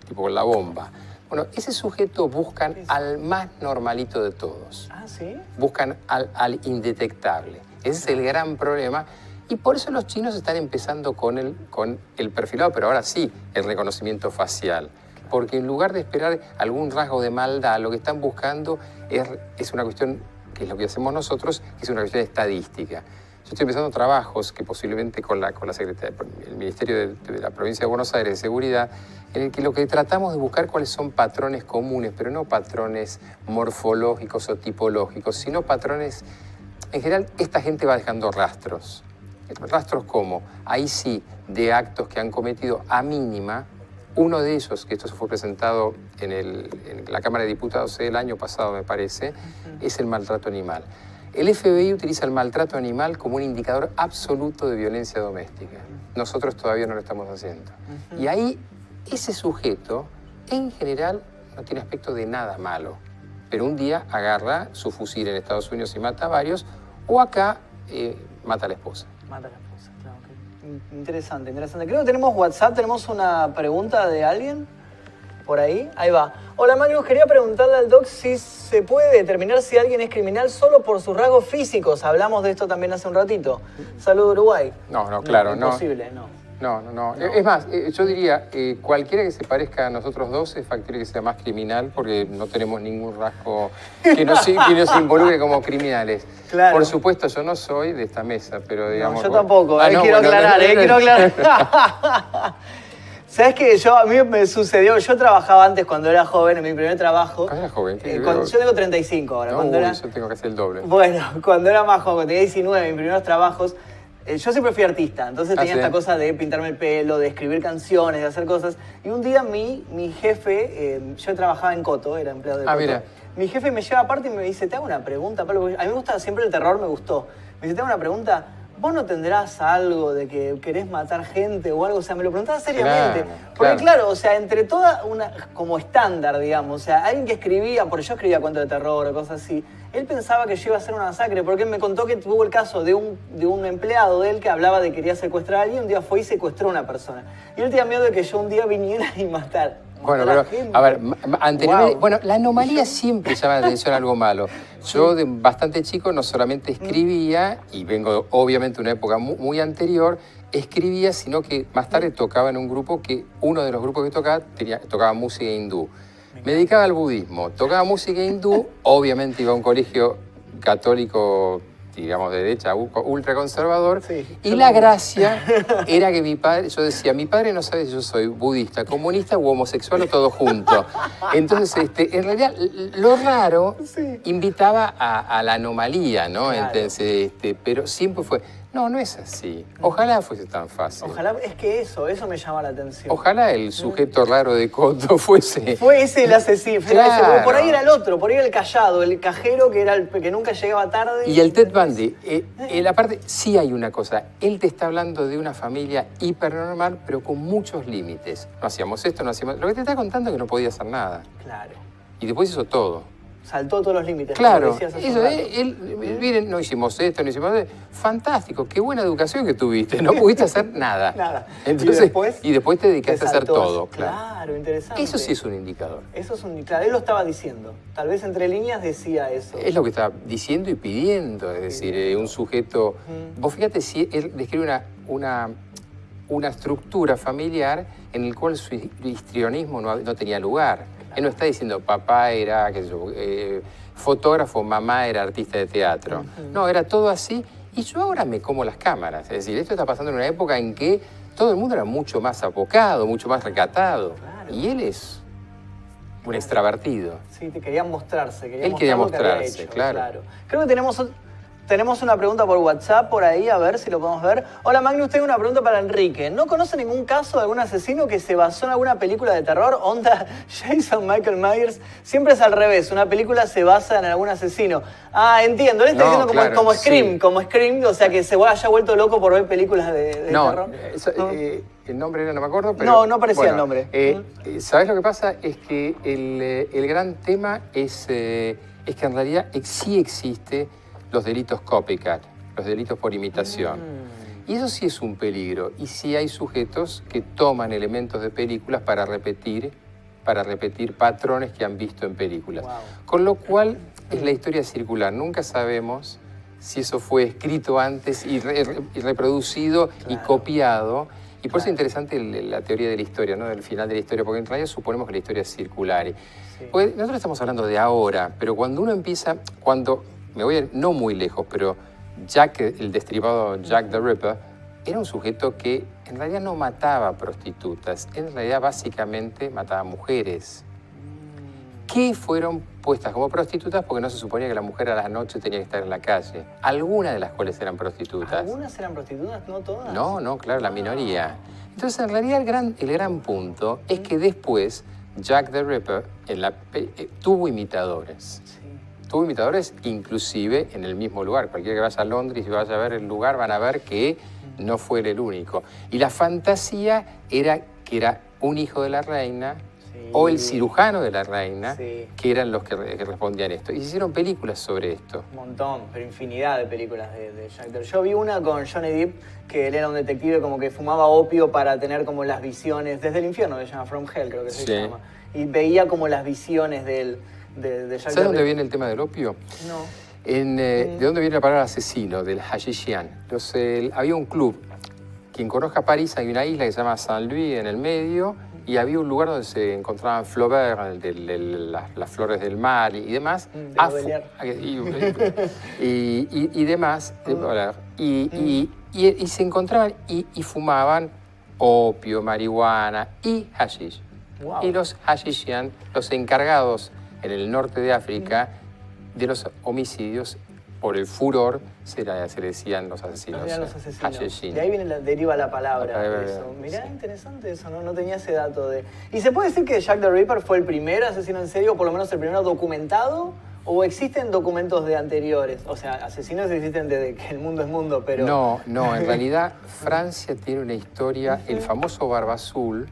tipo con la bomba. Bueno, ese sujeto buscan al más normalito de todos. Ah, ¿sí? Buscan al indetectable. Ese es el gran problema. Y por eso los chinos están empezando con el perfilado, pero ahora sí, el reconocimiento facial. Porque en lugar de esperar algún rasgo de maldad, lo que están buscando es una cuestión, que es lo que hacemos nosotros, que es una cuestión estadística. Yo estoy empezando trabajos que posiblemente con la Secretaría, el Ministerio de la Provincia de Buenos Aires de Seguridad, en el que lo que tratamos de buscar cuáles son patrones comunes, pero no patrones morfológicos o tipológicos, sino patrones... En general, esta gente va dejando rastros. ¿Rastros cómo? Ahí sí, de actos que han cometido a mínima. Uno de ellos, que esto se fue presentado en la Cámara de Diputados el año pasado, me parece, es el maltrato animal. El FBI utiliza el maltrato animal como un indicador absoluto de violencia doméstica. Nosotros todavía no lo estamos haciendo. Y ahí, ese sujeto, en general, no tiene aspecto de nada malo. Pero un día agarra su fusil en Estados Unidos y mata a varios, o acá mata a la esposa. Mata a la esposa, claro. Okay. Interesante, interesante. Creo que tenemos WhatsApp, tenemos una pregunta de alguien por ahí. Ahí va. Hola Magnus, quería preguntarle al doc si se puede determinar si alguien es criminal solo por sus rasgos físicos. Hablamos de esto también hace un ratito. Salud Uruguay. No, claro, no. Imposible, no. No. Es más, yo diría, cualquiera que se parezca a nosotros dos es factible que sea más criminal porque no tenemos ningún rasgo que nos involucre como criminales. Claro. Por supuesto, yo no soy de esta mesa, pero digamos... No, yo tampoco, quiero aclarar. ¿Sabes qué? A mí me sucedió, yo trabajaba antes cuando era joven, en mi primer trabajo. ¿Cuándo eras joven? Yo tengo 35 ahora. Yo tengo que hacer el doble. Bueno, cuando era más joven, cuando tenía 19, mis primeros trabajos, yo siempre fui artista, entonces tenía esta cosa de pintarme el pelo, de escribir canciones, de hacer cosas. Y un día mi jefe, yo trabajaba en Coto, era empleado de Coto. Mira. Mi jefe me lleva aparte y me dice, te hago una pregunta, Pablo. A mí me gusta, siempre el terror me gustó. Me dice, te hago una pregunta. ¿Vos no tendrás algo de que querés matar gente o algo? O sea, me lo preguntaba seriamente. Porque claro, o sea, entre toda una, como estándar, digamos, o sea, alguien que escribía, porque yo escribía cuentos de terror o cosas así, él pensaba que yo iba a hacer una masacre, porque él me contó que tuvo el caso de un empleado de él que hablaba de que quería secuestrar a alguien, un día fue y secuestró a una persona. Y él tenía miedo de que yo un día viniera y matara. Bueno, pero, a ver, anteriormente, bueno, la anomalía siempre llama la atención a algo malo. Yo de bastante chico no solamente escribía, y vengo obviamente de una época muy anterior, escribía, sino que más tarde tocaba en un grupo que, uno de los grupos que tocaba música hindú. Me dedicaba al budismo, tocaba música hindú, obviamente iba a un colegio católico digamos, de derecha ultraconservador. Sí. Y la gracia era que mi padre, yo decía, mi padre no sabe si yo soy budista, comunista u homosexual o todo junto. Entonces, en realidad, lo raro invitaba a la anomalía, ¿no? Claro. Entonces, pero siempre fue, no, no es así. Ojalá fuese tan fácil. Ojalá, es que eso me llama la atención. Ojalá el sujeto raro de Coto fuese... Fue ese el asesino. Claro. Por ahí era el otro, por ahí era el callado, el cajero que era el que nunca llegaba tarde. Y el Ted Bundy, aparte, sí hay una cosa. Él te está hablando de una familia hipernormal, pero con muchos límites. No hacíamos esto, no hacíamos... Lo que te está contando es que no podía hacer nada. Claro. Y después hizo todo. Saltó todos los límites. Claro, como eso, miren, no hicimos esto, no hicimos esto. Fantástico, qué buena educación que tuviste, no pudiste hacer nada. Nada. Entonces, y después te dedicaste a hacer todo. Claro, interesante. Eso sí es un indicador. Eso es claro, él lo estaba diciendo. Tal vez entre líneas decía eso. Es lo que estaba diciendo y pidiendo, es decir, un sujeto... Vos fíjate si él describe una estructura familiar en el cual su histrionismo no tenía lugar. Él no está diciendo papá era, qué sé yo, fotógrafo, mamá era artista de teatro. No, era todo así. Y yo ahora me como las cámaras. Es decir, esto está pasando en una época en que todo el mundo era mucho más apocado, mucho más recatado. Claro. Y él es un extravertido. Sí, te quería mostrarse. Él quería mostrarse, claro. Creo que tenemos una pregunta por WhatsApp por ahí, a ver si lo podemos ver. Hola Magnus, tengo una pregunta para Enrique. ¿No conoce ningún caso de algún asesino que se basó en alguna película de terror? Onda Jason Michael Myers. Siempre es al revés, una película se basa en algún asesino. Ah, entiendo, él está diciendo como Scream, sí. Como Scream, o sea que se haya vuelto loco por ver películas de terror. El nombre era, no me acuerdo, pero... No aparecía el nombre. ¿Sabes lo que pasa? Es que el gran tema es que en realidad sí existe los delitos copycat, los delitos por imitación. Y eso sí es un peligro. Y sí hay sujetos que toman elementos de películas para repetir patrones que han visto en películas. Wow. Con lo cual es la historia circular. Nunca sabemos si eso fue escrito antes y reproducido y copiado. Y por eso es interesante la teoría de la historia, ¿no? Del final de la historia, porque en realidad suponemos que la historia es circular. Porque nosotros estamos hablando de ahora, pero cuando uno empieza, me voy a ir no muy lejos, pero Jack, el destripado Jack the Ripper, era un sujeto que en realidad no mataba prostitutas, en realidad básicamente mataba mujeres que fueron puestas como prostitutas porque no se suponía que la mujer a la noche tenía que estar en la calle. Algunas de las cuales eran prostitutas. ¿Algunas eran prostitutas? ¿No todas? No, claro, la minoría. Entonces, en realidad, el gran punto es que después Jack the Ripper tuvo imitadores. Tuvo imitadores inclusive en el mismo lugar. Cualquiera que vaya a Londres y vaya a ver el lugar van a ver que no fue él el único. Y la fantasía era que era un hijo de la reina o el cirujano de la reina, que eran los que respondían esto. Y se hicieron películas sobre esto. Un montón, pero infinidad de películas de Jack the Ripper. Yo vi una con Johnny Depp, que él era un detective como que fumaba opio para tener como las visiones, desde el infierno, que se llama From Hell, creo que se llama. Y veía como las visiones de él. ¿Sabes dónde viene el tema del opio? No. ¿De dónde viene la palabra asesino? Del hashishian. Había un club. Quien conozca París, hay una isla que se llama Saint-Louis en el medio, y había un lugar donde se encontraban Flaubert, las flores del mar y demás. Y demás. Y se encontraban y fumaban opio, marihuana y hashish. Wow. Y los hashishian, los encargados en el norte de África de los homicidios, por el furor, se le decían los asesinos. Hashishin. De ahí deriva la palabra. Mirá, interesante eso, ¿no? No tenía ese dato de... ¿Y se puede decir que Jack the Ripper fue el primer asesino en serie, o por lo menos el primero documentado? ¿O existen documentos de anteriores? O sea, asesinos existen desde que el mundo es mundo, pero... No, en realidad Francia tiene una historia. El famoso Barba Azul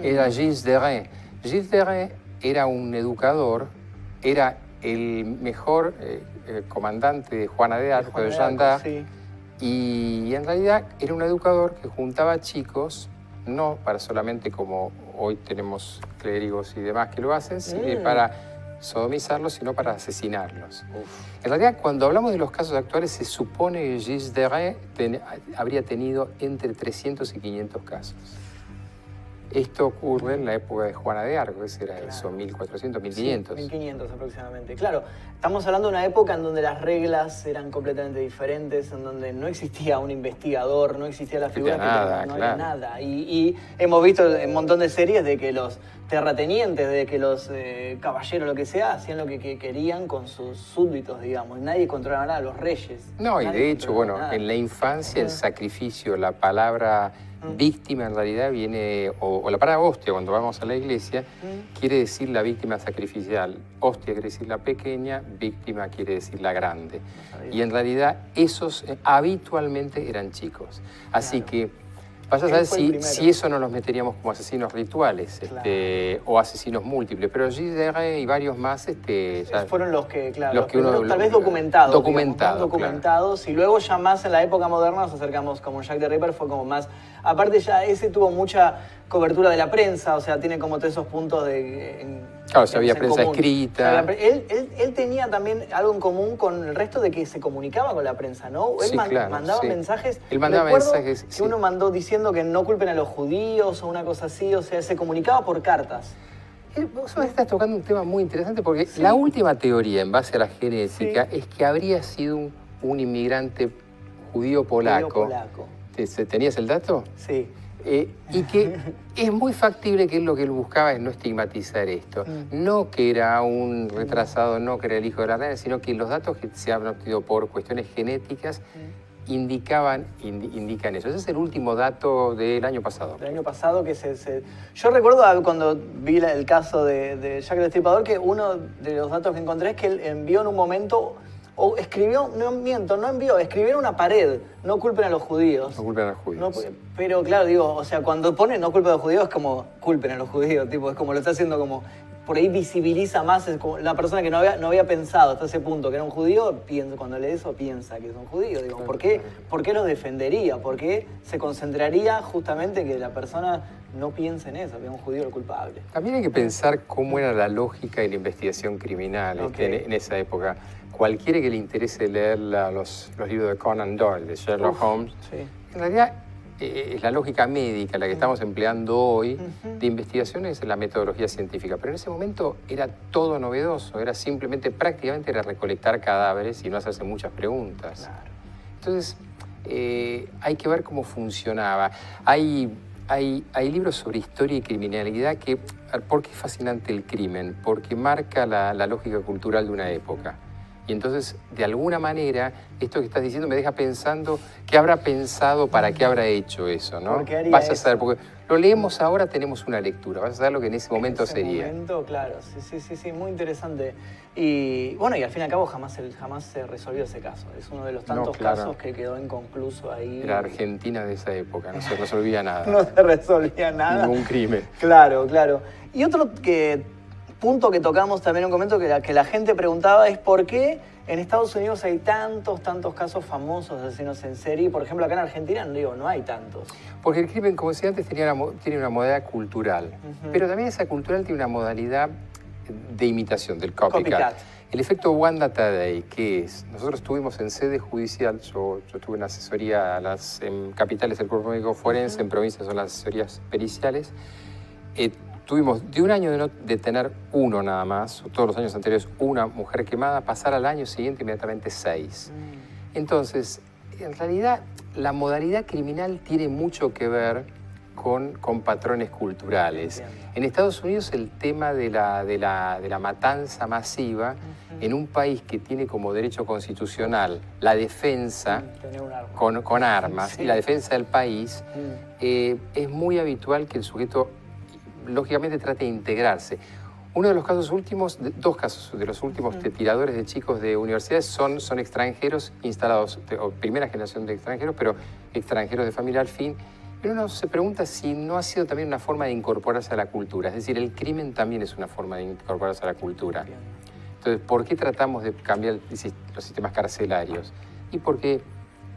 era Gilles de Rais. Gilles de Rais era un educador, era el mejor comandante de Juana de Arco, de Jeanne d'Arc, y en realidad era un educador que juntaba chicos, no para solamente como hoy tenemos clérigos y demás que lo hacen, para sodomizarlos, sino para asesinarlos. En realidad, cuando hablamos de los casos actuales, se supone que Gilles de Rais habría tenido entre 300 y 500 casos. Esto ocurre en la época de Juana de Arco, que era eso, 1400, 1500. Sí, 1500 aproximadamente. Claro, estamos hablando de una época en donde las reglas eran completamente diferentes, en donde no existía un investigador, no existía la figura no había nada. Y hemos visto un montón de series de que los terratenientes, de que los caballeros, lo que sea, hacían lo que querían con sus súbditos, digamos. Nadie controlaba nada, los reyes. No, y de hecho, bueno, en la infancia el sacrificio, la palabra víctima en realidad viene, o la palabra hostia cuando vamos a la iglesia, quiere decir la víctima sacrificial. Hostia quiere decir la pequeña, víctima quiere decir la grande. Y en realidad esos habitualmente eran chicos. Así que vaya a saber si eso no los meteríamos como asesinos rituales o asesinos múltiples, pero Giger y varios más fueron los que, claro, tal vez documentados. Documentados, y luego ya más en la época moderna nos acercamos, como Jack the Ripper fue como más... Aparte ya ese tuvo mucha cobertura de la prensa, o sea, tiene como todos esos puntos de... Claro, si había prensa escrita. Él tenía también algo en común con el resto de que se comunicaba con la prensa, ¿no? Él mandaba mensajes. Él mandaba mensajes. Que uno mandó diciendo que no culpen a los judíos o una cosa así, o sea, se comunicaba por cartas. Vos estás tocando un tema muy interesante porque la última teoría en base a la genética es que habría sido un inmigrante judío polaco. ¿Tenías el dato? Sí. Y que es muy factible que lo que él buscaba es no estigmatizar esto. No que era un retrasado, no que era el hijo de la reina, sino que los datos que se han obtenido por cuestiones genéticas indican eso. Ese es el último dato del año pasado. Del año pasado que Yo recuerdo cuando vi el caso de Jack el Destripador que uno de los datos que encontré es que él envió en un momento... O escribió, escribió en una pared, no culpen a los judíos. No culpen a los judíos. Pero claro, digo, o sea, cuando pone no culpen a los judíos es como culpen a los judíos, tipo, es como lo está haciendo como, por ahí visibiliza más, es como la persona que no había pensado hasta ese punto que era un judío, cuando lee eso piensa que es un judío. Digo, ¿por qué los defendería? ¿Por qué se concentraría justamente en que la persona no piense en eso, que es un judío el culpable? También hay que pensar cómo era la lógica de la investigación criminal en esa época. Cualquiera que le interese leer los libros de Conan Doyle, de Sherlock Holmes, en realidad es la lógica médica la que estamos empleando hoy de investigaciones en la metodología científica. Pero en ese momento era todo novedoso, era prácticamente recolectar cadáveres y no hacerse muchas preguntas. Claro. Entonces, hay que ver cómo funcionaba. Hay libros sobre historia y criminalidad que... ¿Por qué es fascinante el crimen? Porque marca la lógica cultural de una época. Y entonces, de alguna manera, esto que estás diciendo me deja pensando qué habrá pensado, para qué habrá hecho eso, ¿no? ¿Por qué haría Vas a saber, porque lo leemos ahora, tenemos una lectura, vas a saber lo que en ese momento sería. En ese momento, claro, sí, muy interesante. Y bueno, y al fin y al cabo jamás se resolvió ese caso. Es uno de los tantos casos que quedó inconcluso ahí. La Argentina de esa época, no se resolvía nada. No se resolvía nada. Ningún crimen. Claro. Y otro punto que tocamos también en un momento que la gente preguntaba es por qué en Estados Unidos hay tantos casos famosos de asesinos en serie. Por ejemplo, acá en Argentina no hay tantos. Porque el crimen, como decía antes, tiene una modalidad cultural. Pero también esa cultural tiene una modalidad de imitación, del copycat. El efecto Wanda Tadei, ¿qué es? Nosotros estuvimos en sede judicial, yo estuve en asesoría en capitales del Cuerpo Médico Forense, en provincias son las asesorías periciales. Tuvimos de un año de tener uno nada más, todos los años anteriores una mujer quemada, pasar al año siguiente inmediatamente 6. Entonces, en realidad, la modalidad criminal tiene mucho que ver con patrones culturales. En Estados Unidos el tema de la matanza masiva en un país que tiene como derecho constitucional la defensa con armas y la defensa del país, es muy habitual que el sujeto lógicamente trate de integrarse. Uno de los casos últimos, dos casos de los últimos tiradores de chicos de universidades son extranjeros instalados, o primera generación de extranjeros, pero extranjeros de familia al fin. Pero uno se pregunta si no ha sido también una forma de incorporarse a la cultura. Es decir, el crimen también es una forma de incorporarse a la cultura. Entonces, ¿por qué tratamos de cambiar los sistemas carcelarios? Y porque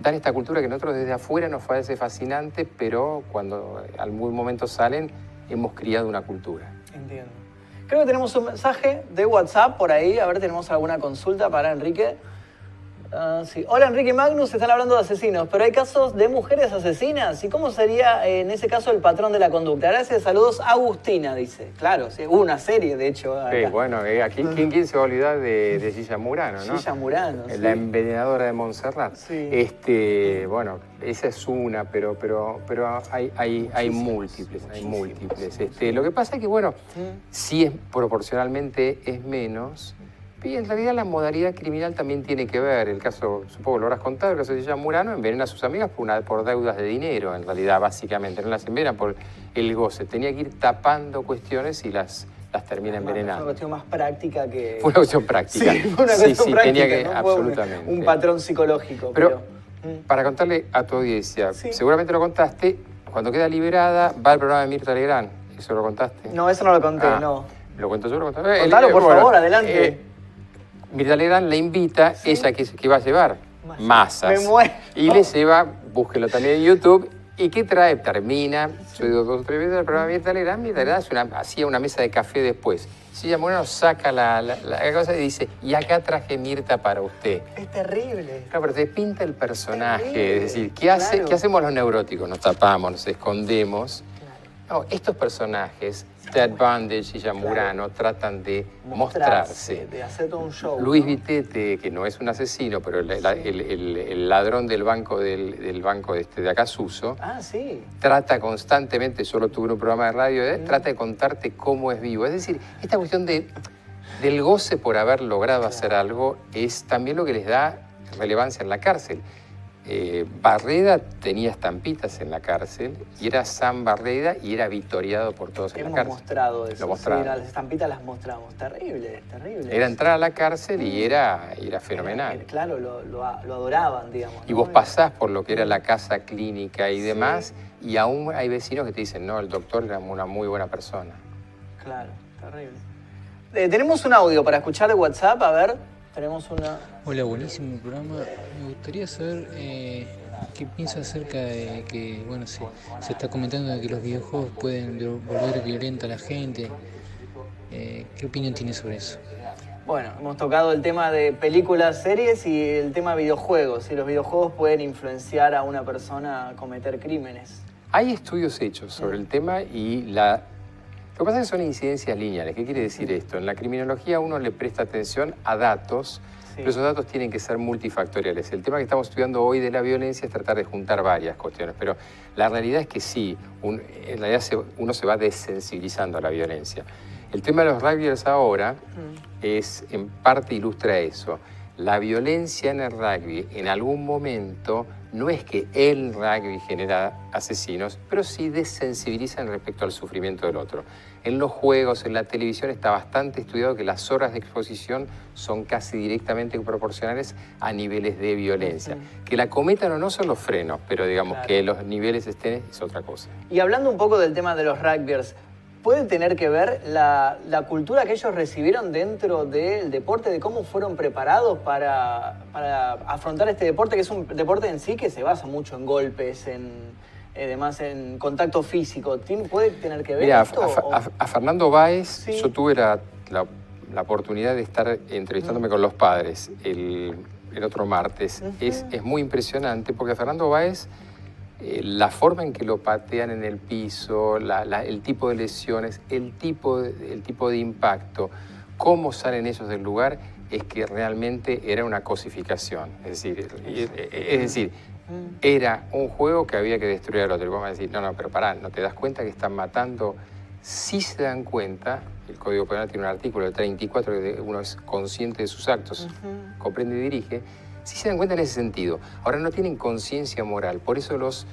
dan esta cultura que a nosotros desde afuera nos parece fascinante, pero cuando en algún momento salen, hemos criado una cultura. Entiendo. Creo que tenemos un mensaje de WhatsApp por ahí. A ver, ¿tenemos alguna consulta para Enrique? Sí. Hola, Enrique Magnus, están hablando de asesinos, pero hay casos de mujeres asesinas. ¿Y cómo sería en ese caso el patrón de la conducta? Gracias, saludos, Agustina, dice. Claro, sí, hubo una serie, de hecho. Acá. Sí, bueno, aquí ¿quién se va a olvidar de Gilla Murano, no? Gilla Murano, sí. La envenenadora de Montserrat. Sí. Bueno, esa es una, pero hay múltiples, Lo que pasa es que, bueno, sí proporcionalmente es menos. Y en realidad la modalidad criminal también tiene que ver. El caso, supongo lo habrás contado, el caso de Gilla Murano envenena a sus amigas por deudas de dinero, en realidad, básicamente. No las envenena por el goce. Tenía que ir tapando cuestiones y las termina envenenando. Fue una cuestión más práctica que... Fue una cuestión práctica. Sí, fue una cuestión práctica, tenía que, no absolutamente. Un patrón psicológico. Pero para contarle a tu audiencia, seguramente lo contaste, cuando queda liberada va al programa de Mirta Legrand. ¿Eso lo contaste? No, eso no lo conté, no. ¿Lo cuento yo? Contalo, por favor, adelante. Mirta Legrand le invita, ella que va a llevar masas. Me muero. Y le lleva, búsquelo también en YouTube. ¿Y qué trae? Termina, yo he ido 2 o 3 veces al programa de Mirta Legrand hacía una mesa de café después. Gilla Murano saca la cosa y dice, y acá traje Mirta para usted. Es terrible. Claro, pero te pinta el personaje, es decir, ¿qué hacemos los neuróticos? Nos tapamos, nos escondemos. No, estos personajes, Ted Bundy, Gilla Murano, tratan de mostrarse. De hacer todo un show. Luis Vitete, que no es un asesino, pero el ladrón del banco de Acasuso, trata constantemente, yo lo tuve en un programa de radio, trata de contarte cómo es vivo. Es decir, esta cuestión del goce por haber logrado hacer algo es también lo que les da relevancia en la cárcel. Barreda tenía estampitas en la cárcel y era Sam Barreda y era victoriado por todos en la cárcel. Hemos mostrado eso. Lo mostramos. Sí, las estampitas las mostramos. Terrible. Era entrar a la cárcel y era fenomenal. Claro, lo adoraban, digamos. Y vos pasás por lo que era la casa clínica y demás, y aún hay vecinos que te dicen, no, el doctor era una muy buena persona. Claro, terrible. Tenemos un audio para escuchar de WhatsApp, a ver. Tenemos una... Hola, buenísimo programa. Me gustaría saber qué piensa acerca de que, bueno, se está comentando de que los videojuegos pueden volver violenta a la gente. ¿Qué opinión tiene sobre eso? Bueno, hemos tocado el tema de películas, series y el tema de videojuegos. Si los videojuegos pueden influenciar a una persona a cometer crímenes. Hay estudios hechos sobre el tema y lo que pasa es que son incidencias lineales. ¿Qué quiere decir esto? En la criminología uno le presta atención a datos, pero esos datos tienen que ser multifactoriales. El tema que estamos estudiando hoy de la violencia es tratar de juntar varias cuestiones, pero la realidad es que sí, en realidad uno se va desensibilizando a la violencia. El tema de los rugbyers ahora en parte ilustra eso. La violencia en el rugby en algún momento no es que el rugby genera asesinos, pero sí desensibilizan respecto al sufrimiento del otro. En los juegos, en la televisión, está bastante estudiado que las horas de exposición son casi directamente proporcionales a niveles de violencia. Que la cometan o no son los frenos, pero digamos que los niveles estén es otra cosa. Y hablando un poco del tema de los rugbyers, ¿puede tener que ver la cultura que ellos recibieron dentro del deporte, de cómo fueron preparados para afrontar este deporte, que es un deporte en sí que se basa mucho en golpes, además en contacto físico? ¿Puede tener que ver esto? A Fernando Báez, yo tuve la oportunidad de estar entrevistándome con los padres el otro martes. Es muy impresionante porque a Fernando Báez, la forma en que lo patean en el piso, el tipo de lesiones, el tipo de impacto, cómo salen ellos del lugar, es que realmente era una cosificación. Es decir, era un juego que había que destruir al otro. Y vamos a decir, no, pero pará, ¿no te das cuenta que están matando? Sí se dan cuenta, el Código Penal tiene un artículo, el 34, que uno es consciente de sus actos, comprende y dirige. Sí se dan cuenta en ese sentido. Ahora no tienen conciencia moral. Por eso los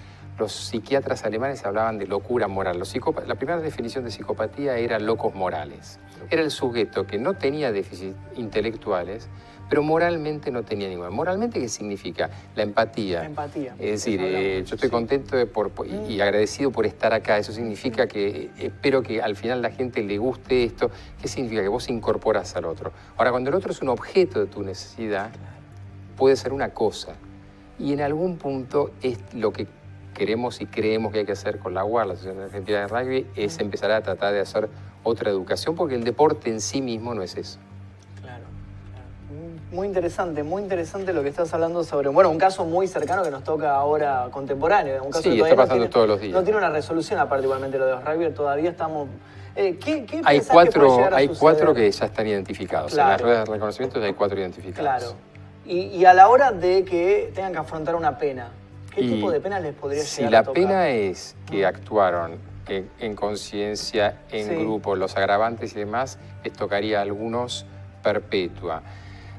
psiquiatras alemanes hablaban de locura moral. La primera definición de psicopatía era locos morales. Era el sujeto que no tenía déficits intelectuales, pero moralmente no tenía ninguna. ¿Moralmente qué significa? La empatía. La empatía. Es decir, yo estoy contento y agradecido por estar acá. Eso significa que espero que al final la gente le guste esto. ¿Qué significa? Que vos incorporás al otro. Ahora, cuando el otro es un objeto de tu necesidad, puede ser una cosa. Y en algún punto es lo que queremos y creemos que hay que hacer con la UAR, la Asociación Argentina de Rugby, es empezar a tratar de hacer otra educación, porque el deporte en sí mismo no es eso. Claro. Muy interesante lo que estás hablando sobre, bueno, un caso muy cercano que nos toca ahora contemporáneo. Un caso sí, que está pasando todos los días. No tiene una resolución, aparte igualmente lo de los rugby, todavía estamos... ¿qué hay pensás que puede llegar a hay suceder? 4 que ya están identificados. Claro. En las ruedas de reconocimiento hay 4 identificados. Claro. Y a la hora de que tengan que afrontar una pena, ¿qué tipo de pena les podría llegar a tocar? Si la pena es que actuaron en conciencia, en grupo, los agravantes y demás, les tocaría a algunos perpetua.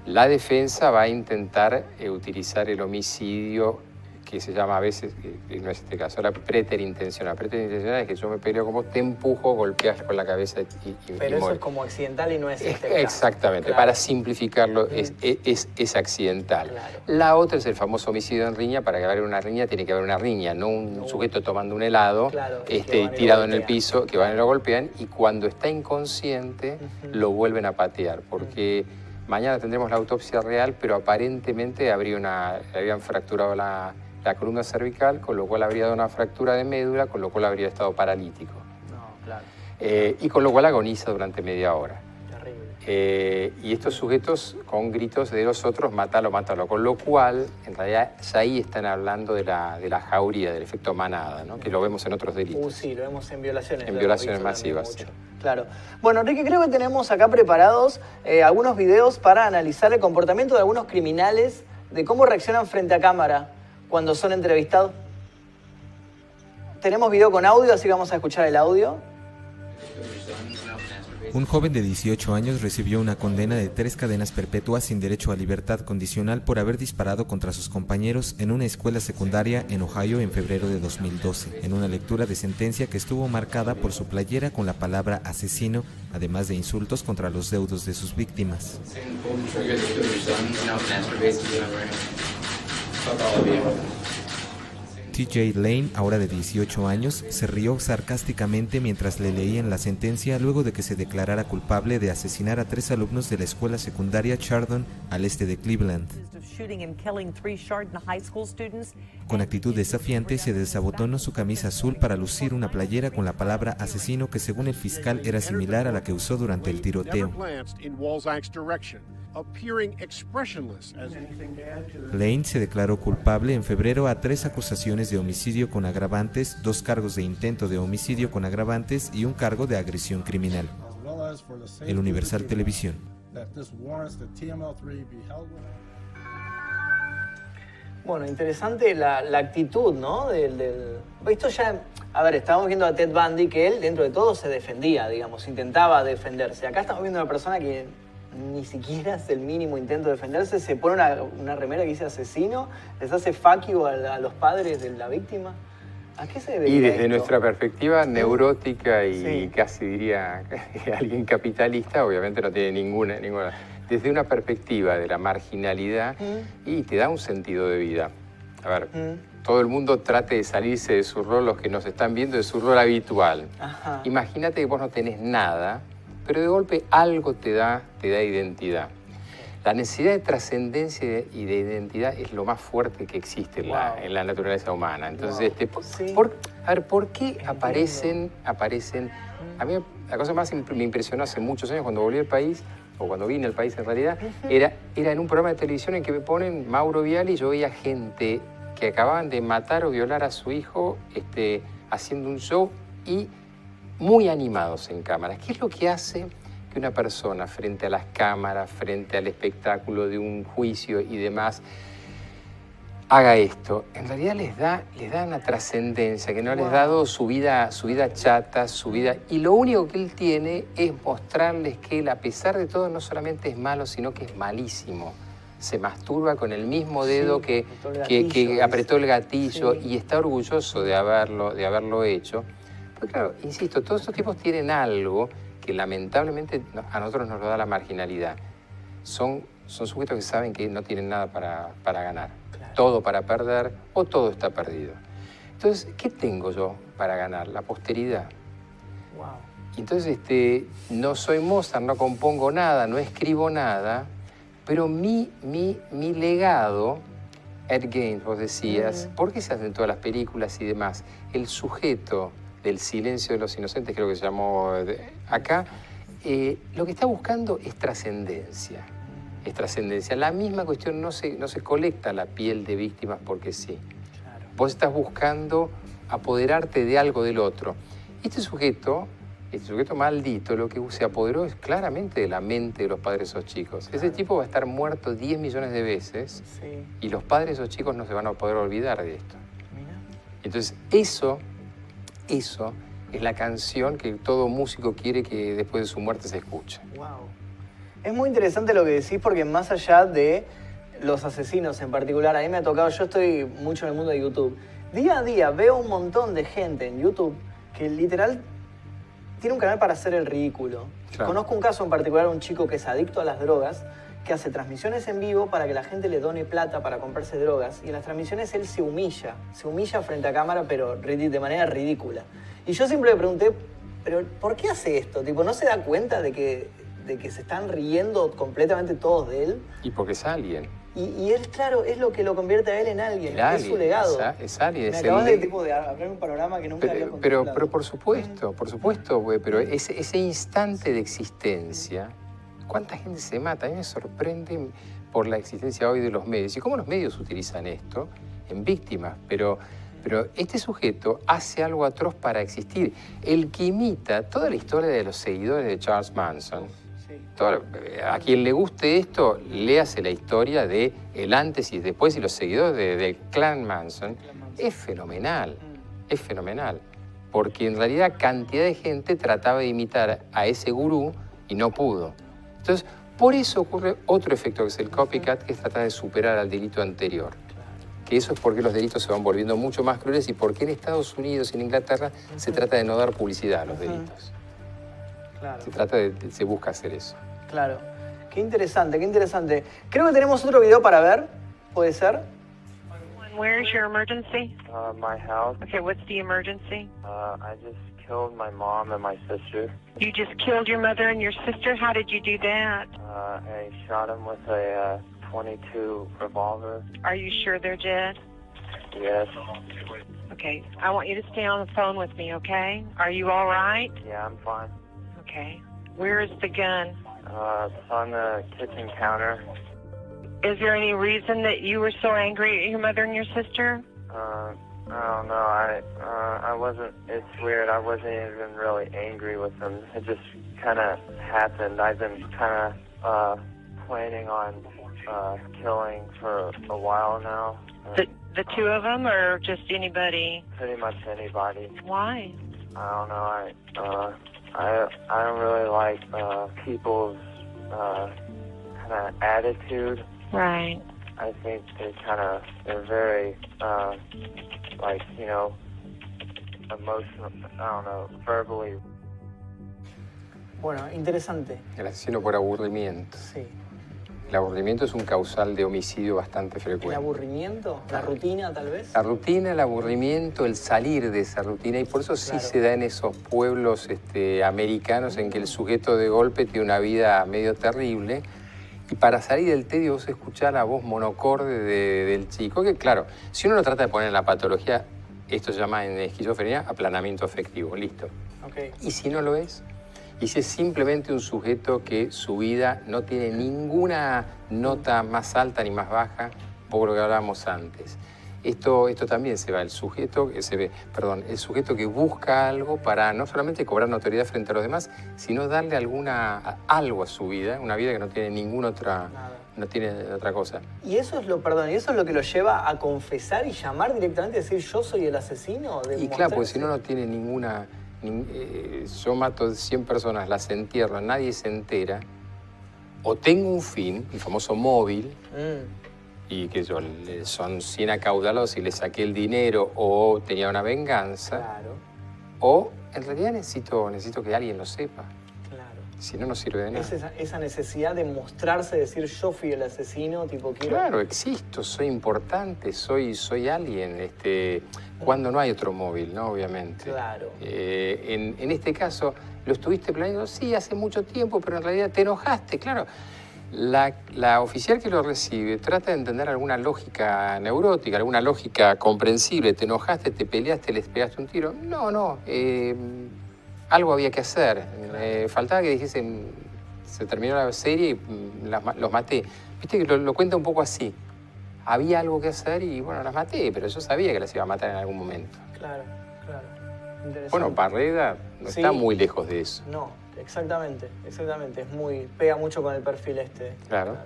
La defensa va a intentar utilizar el homicidio, que se llama a veces, que no es este caso, la preterintencional. Preterintencional es que yo me peleo con vos, te empujo, golpeas con la cabeza y Pero eso es como accidental y no es este caso. Exactamente, claro. Para simplificarlo es accidental. Claro. La otra es el famoso homicidio en riña. Para que haya una riña tiene que haber una riña, no un sujeto tomando un helado, claro, tirado en el piso, que van y lo golpean, y cuando está inconsciente lo vuelven a patear, porque mañana tendremos la autopsia real, pero aparentemente le habían fracturado la columna cervical, con lo cual habría dado una fractura de médula, con lo cual habría estado paralítico. No, claro. Y con lo cual agoniza durante media hora. Terrible. Y estos sujetos, con gritos de los otros, mátalo, mátalo. Con lo cual, en realidad, ya ahí están hablando de la jauría, del efecto manada, ¿no? Que lo vemos en otros delitos. Sí, lo vemos en violaciones. En violaciones masivas. Sí. Claro. Bueno, Enrique, creo que tenemos acá preparados algunos videos para analizar el comportamiento de algunos criminales, de cómo reaccionan frente a cámara cuando son entrevistados. Tenemos video con audio, así que vamos a escuchar el audio. Un joven de 18 años recibió una condena de 3 cadenas perpetuas sin derecho a libertad condicional por haber disparado contra sus compañeros en una escuela secundaria en Ohio en febrero de 2012, en una lectura de sentencia que estuvo marcada por su playera con la palabra asesino, además de insultos contra los deudos de sus víctimas. TJ Lane, ahora de 18 años, se rió sarcásticamente mientras le leían la sentencia luego de que se declarara culpable de asesinar a 3 alumnos de la escuela secundaria Chardon al este de Cleveland. Con actitud desafiante se desabotonó su camisa azul para lucir una playera con la palabra asesino que según el fiscal era similar a la que usó durante el tiroteo. Lane se declaró culpable en febrero a 3 acusaciones de homicidio con agravantes, 2 cargos de intento de homicidio con agravantes y un cargo de agresión criminal. El Universal Televisión. Bueno, interesante la actitud, ¿no? Esto ya, a ver, estábamos viendo a Ted Bundy, que él dentro de todo se defendía, digamos, intentaba defenderse. Acá estamos viendo a una persona que ni siquiera hace el mínimo intento de defenderse, se pone una remera que dice asesino, les hace fuck you a los padres de la víctima. ¿A qué se debe? Y desde nuestra perspectiva neurótica y casi diría alguien capitalista, obviamente no tiene ninguna. Desde una perspectiva de la marginalidad y te da un sentido de vida. A ver, todo el mundo trate de salirse de su rol, los que nos están viendo, de su rol habitual. Ajá. Imagínate que vos no tenés nada, pero de golpe algo te da identidad. La necesidad de trascendencia y de identidad es lo más fuerte que existe en la naturaleza humana. Entonces, ¿por qué aparecen? A mí la cosa más me impresionó hace muchos años cuando volví al país, o cuando vine al país en realidad, era en un programa de televisión en que me ponen Mauro Viale y yo veía gente que acababan de matar o violar a su hijo haciendo un show y muy animados en cámaras. ¿Qué es lo que hace que una persona frente a las cámaras, frente al espectáculo de un juicio y demás, haga esto? En realidad les da una trascendencia que no les ha dado su vida chata, su vida... Y lo único que él tiene es mostrarles que él, a pesar de todo, no solamente es malo, sino que es malísimo. Se masturba con el mismo dedo que apretó el gatillo y está orgulloso de haberlo hecho. Pero claro, insisto, todos estos tipos tienen algo que lamentablemente a nosotros nos lo da la marginalidad. Son sujetos que saben que no tienen nada para ganar. Claro. Todo para perder o todo está perdido. Entonces, ¿qué tengo yo para ganar? La posteridad. Wow. Entonces, no soy Mozart, no compongo nada, no escribo nada, pero mi legado, Ed Gaines, vos decías, ¿por qué se hacen todas las películas y demás? El sujeto del Silencio de los Inocentes, creo que se llamó acá, lo que está buscando es trascendencia. es trascendencia. La misma cuestión, no se colecta la piel de víctimas porque sí. Claro. Vos estás buscando apoderarte de algo del otro. Este sujeto maldito, lo que se apoderó es claramente de la mente de los padres de esos chicos. Claro. Ese tipo va a estar muerto 10 millones de veces y los padres de esos chicos no se van a poder olvidar de esto. Mira. Entonces, eso es la canción que todo músico quiere que después de su muerte se escuche. Wow. Es muy interesante lo que decís porque más allá de los asesinos en particular, a mí me ha tocado, yo estoy mucho en el mundo de YouTube, día a día veo un montón de gente en YouTube que literal tiene un canal para hacer el ridículo. Claro. Conozco un caso en particular, un chico que es adicto a las drogas, que hace transmisiones en vivo para que la gente le done plata para comprarse drogas, y en las transmisiones él se humilla frente a cámara, pero de manera ridícula. Y yo siempre le pregunté, ¿pero por qué hace esto? Tipo, ¿no se da cuenta de que se están riendo completamente todos de él? Y porque es alguien. Y él, claro, es lo que lo convierte a él en alguien, es su legado. Es alguien. Me acabas de hablar un panorama que nunca había contemplado. Pero por supuesto, güey, pero ese instante de existencia, ¿cuánta gente se mata? A mí me sorprende por la existencia hoy de los medios. Y cómo los medios utilizan esto en víctimas, pero este sujeto hace algo atroz para existir. El que imita toda la historia de los seguidores de Charles Manson. A quien le guste esto, léase la historia de el antes y después y los seguidores del clan Manson. Es fenomenal, porque en realidad cantidad de gente trataba de imitar a ese gurú y no pudo. Entonces, por eso ocurre otro efecto que es el copycat, que es tratar de superar al delito anterior. Que eso es porque los delitos se van volviendo mucho más crueles y porque en Estados Unidos y en Inglaterra se trata de no dar publicidad a los delitos. Claro. Se busca hacer eso. Claro. Qué interesante, qué interesante. Creo que tenemos otro video para ver. ¿Puede ser? Where is your emergency? My house. Okay, what's the emergency? I just killed my mom and my sister. You just killed your mother and your sister? How did you do that? I shot them with a .22 revolver. Are you sure they're dead? Yes. Okay, I want you to stay on the phone with me, okay? Are you all right? Yeah, I'm fine. Okay. Where is the gun? It's on the kitchen counter. Is there any reason that you were so angry at your mother and your sister? I don't know. I wasn't. It's weird. I wasn't even really angry with them. It just kind of happened. I've been kind of planning on killing for a while now. The two of them, or just anybody? Pretty much anybody. Why? I don't know. I don't really like people's kind of attitude. Right. I think they're very like, you know, emotional. I don't know, verbally. Bueno, interesante. El asesino por aburrimiento. Sí. El aburrimiento es un causal de homicidio bastante frecuente. ¿El aburrimiento? ¿La rutina, tal vez? La rutina, el aburrimiento, el salir de esa rutina. Y por eso sí se da en esos pueblos americanos en que el sujeto de golpe tiene una vida medio terrible. Y para salir del tedio vos escuchás la voz monocorde del chico. Que claro, si uno lo trata de poner en la patología, esto se llama en esquizofrenia aplanamiento afectivo. Listo. Okay. Y si no lo es, y si es simplemente un sujeto que su vida no tiene ninguna nota más alta ni más baja, por lo que hablábamos antes. Esto también se va, el sujeto que busca algo para no solamente cobrar notoriedad frente a los demás, sino darle algo a su vida, una vida que no tiene ninguna otra, no tiene otra cosa. Y eso es lo que lo lleva a confesar y llamar directamente y decir yo soy el asesino. Y claro, porque si no tiene ninguna. Yo mato 100 personas, las entierro, nadie se entera. O tengo un fin, el famoso móvil, y que son 100 acaudalados y le saqué el dinero, o tenía una venganza. Claro. O en realidad necesito que alguien lo sepa. Claro. Si no, no sirve de nada. Es esa necesidad de mostrarse, decir yo fui el asesino, tipo quiero... Claro, existo, soy importante, soy alguien. Cuando no hay otro móvil, ¿no? Obviamente. Claro. En este caso, ¿lo estuviste planeando? Sí, hace mucho tiempo, pero en realidad te enojaste, claro. La oficial que lo recibe trata de entender alguna lógica neurótica, alguna lógica comprensible. ¿Te enojaste, te peleaste, les pegaste un tiro? No, algo había que hacer. Faltaba que dijesen, se terminó la serie y los maté. Viste que lo cuenta un poco así. Había algo que hacer y bueno, las maté, pero yo sabía que las iba a matar en algún momento. Claro, claro. Interesante. Bueno, Barreda no está muy lejos de eso. No, exactamente. Pega mucho con el perfil este. Claro.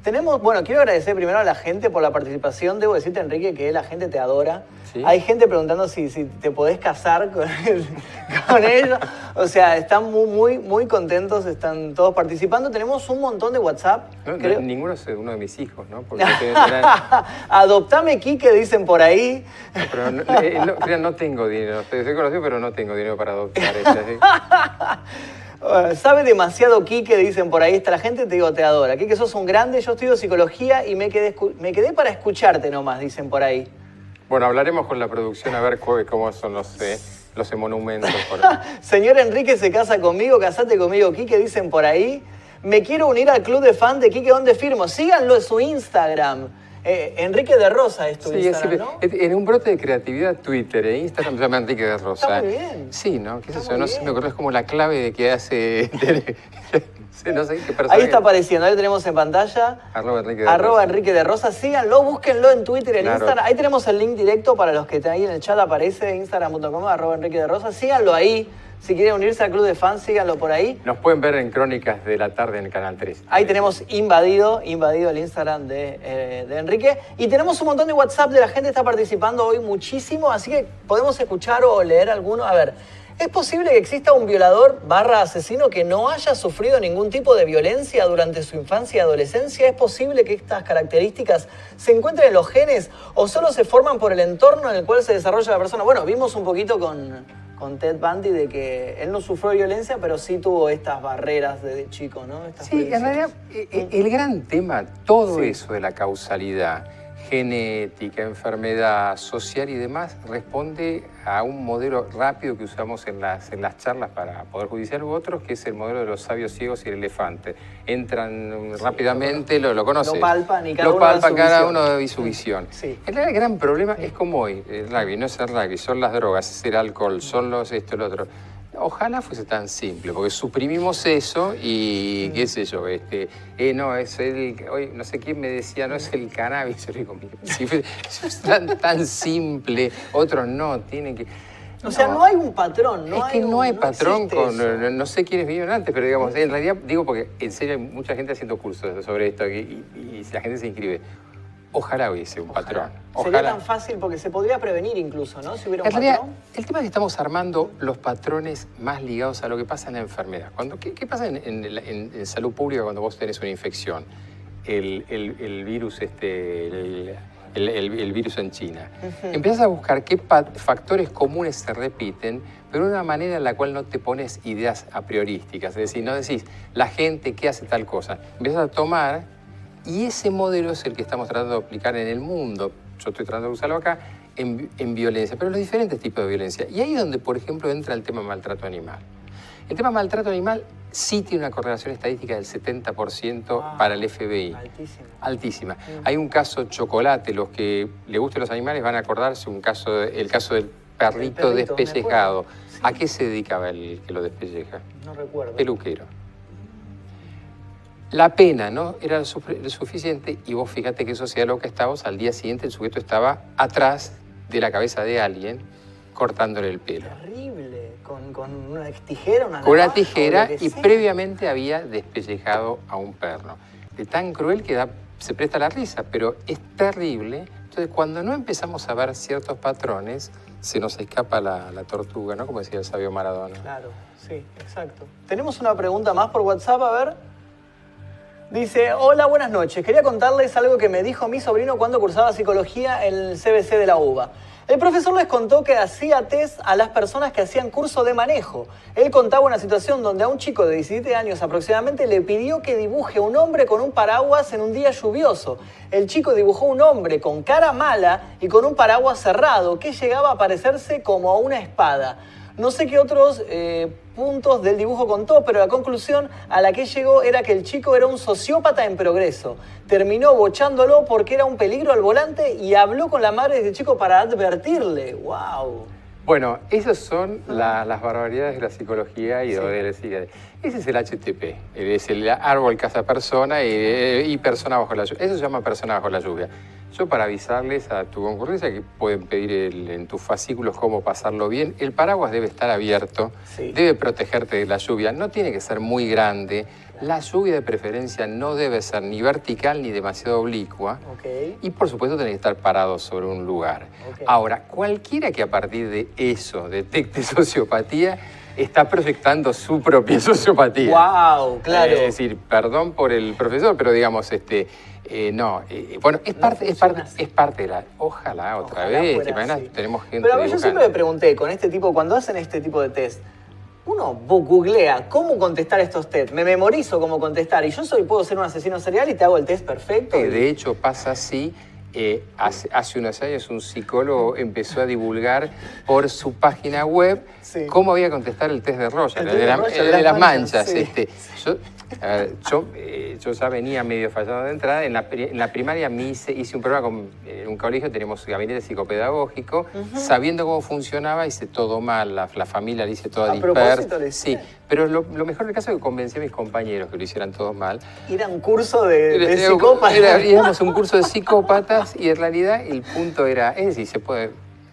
Tenemos, bueno, quiero agradecer primero a la gente por la participación. Debo decirte, Enrique, que la gente te adora. ¿Sí? Hay gente preguntando si te podés casar con ellos. O sea, están muy contentos, están todos participando. Tenemos un montón de WhatsApp. Ninguno es uno de mis hijos, ¿no? Porque Adoptame, Quique, dicen por ahí. No, pero no tengo dinero. Estoy conocido, pero no tengo dinero para adoptar. Sabe demasiado Quique, dicen por ahí. Está la gente, te digo, te adora. Quique, sos un grande. Yo estudio psicología y me quedé para escucharte nomás, dicen por ahí. Bueno, hablaremos con la producción a ver cómo son los monumentos. Señor Enrique se casa conmigo, casate conmigo, Quique, dicen por ahí. Me quiero unir al club de fan de Quique, ¿dónde firmo? Síganlo en su Instagram. Enrique de Rosa es tu Instagram, ¿no? En un brote de creatividad, Twitter e Instagram se llama Enrique de Rosa. Está muy bien. Sí, ¿no? ¿Qué es eso? No sé, me acuerdo, es como la clave de que hace... no sé qué persona. Ahí está apareciendo, ahí lo tenemos en pantalla. @ Enrique de Rosa. Síganlo, búsquenlo en Twitter, en Instagram. Ahí tenemos el link directo para los que están ahí en el chat, aparece instagram.com, @Enrique de Rosa. Síganlo ahí. Si quieren unirse al club de fans, síganlo por ahí. Nos pueden ver en Crónicas de la Tarde en el Canal 3. Ahí tenemos invadido el Instagram de Enrique. Y tenemos un montón de WhatsApp de la gente que está participando hoy muchísimo, así que podemos escuchar o leer alguno. A ver, ¿es posible que exista un violador / asesino que no haya sufrido ningún tipo de violencia durante su infancia y adolescencia? ¿Es posible que estas características se encuentren en los genes o solo se forman por el entorno en el cual se desarrolla la persona? Bueno, vimos un poquito con Ted Bundy de que él no sufrió violencia, pero sí tuvo estas barreras desde chico, ¿no? Sí, en realidad el gran tema, todo eso de la causalidad, genética, enfermedad, social y demás, responde a un modelo rápido que usamos en las charlas para Poder Judicial u otros, que es el modelo de los sabios ciegos y el elefante. Entran rápidamente, lo conocen. Lo palpan y cada uno y su visión. Sí. El gran problema es como hoy, el rugby, no es el rugby, son las drogas, es el alcohol, son los esto, el otro. Ojalá fuese tan simple, porque suprimimos eso y qué sé yo, no, es hoy no sé quién me decía, no es el cannabis, si fuese tan simple, otros no, tienen que... O sea, no hay un patrón, no hay patrón no sé quiénes vinieron antes, pero digamos, en realidad digo porque en serio hay mucha gente haciendo cursos sobre esto y la gente se inscribe. Ojalá hubiese un patrón. Sería tan fácil porque se podría prevenir incluso, ¿no? Si hubiera un patrón. El tema es que estamos armando los patrones más ligados a lo que pasa en la enfermedad. ¿Qué pasa en salud pública cuando vos tenés una infección? El virus, el virus en China. Empiezas a buscar qué factores comunes se repiten, pero de una manera en la cual no te pones ideas a priorísticas. Es decir, no decís, la gente que hace tal cosa. Empiezas a tomar... Y ese modelo es el que estamos tratando de aplicar en el mundo. Yo estoy tratando de usarlo acá en violencia, pero los diferentes tipos de violencia. Y ahí es donde, por ejemplo, entra el tema maltrato animal. El tema maltrato animal sí tiene una correlación estadística del 70% para el FBI. Altísima. Hay un caso chocolate, los que le gusten los animales van a acordarse, el caso del perrito despellejado. Sí. ¿A qué se dedicaba el que lo despelleja? No recuerdo. Peluquero. La pena no era suficiente y vos fíjate qué sociedad loca estábamos. Al día siguiente el sujeto estaba atrás de la cabeza de alguien cortándole el pelo. Terrible, con una tijera, con una tijera y previamente había despellejado a un perro. De tan cruel que se presta la risa, pero es terrible. Entonces cuando no empezamos a ver ciertos patrones, se nos escapa la tortuga, ¿no? Como decía el sabio Maradona. Claro, sí, exacto. Tenemos una pregunta más por WhatsApp, a ver. Dice, hola, buenas noches. Quería contarles algo que me dijo mi sobrino cuando cursaba psicología en el CBC de la UBA. El profesor les contó que hacía test a las personas que hacían curso de manejo. Él contaba una situación donde a un chico de 17 años aproximadamente le pidió que dibuje un hombre con un paraguas en un día lluvioso. El chico dibujó un hombre con cara mala y con un paraguas cerrado que llegaba a parecerse como a una espada. No sé qué otros puntos del dibujo contó, pero la conclusión a la que llegó era que el chico era un sociópata en progreso. Terminó bochándolo porque era un peligro al volante y habló con la madre de este chico para advertirle. ¡Wow! Bueno, esas son las barbaridades de la psicología y de la psiquiatría. Ese es el HTP, es el árbol caza persona y persona bajo la lluvia. Eso se llama persona bajo la lluvia. Yo, para avisarles a tu concurrencia que pueden pedir en tus fascículos cómo pasarlo bien, el paraguas debe estar abierto, debe protegerte de la lluvia, no tiene que ser muy grande. La lluvia de preferencia no debe ser ni vertical ni demasiado oblicua. Y por supuesto tenés que estar parado sobre un lugar. Ahora, cualquiera que a partir de eso detecte sociopatía, está proyectando su propia sociopatía. ¡Wow! Claro. Es decir, perdón por el profesor, pero digamos, bueno, es parte de la... Ojalá vez, ¿te imaginas? Tenemos gente... Pero a ver, yo siempre me pregunté, con este tipo, cuando hacen este tipo de test, uno googlea cómo contestar estos test, me memorizo cómo contestar, y yo puedo ser un asesino serial y te hago el test perfecto. De hecho, pasa así. Hace unos años un psicólogo empezó a divulgar por su página web cómo había que contestar el test de Rorschach, de las manchas. Sí. Yo ya venía medio fallado de entrada. En la primaria hice un programa en un colegio, tenemos gabinete psicopedagógico. Sabiendo cómo funcionaba, hice todo mal. La familia la hice toda dispersa. Sí, pero lo mejor del caso es que convencí a mis compañeros que lo hicieran todos mal. Era un curso de psicópatas. Éramos un curso de psicópatas y en realidad el punto era, es decir, se puede...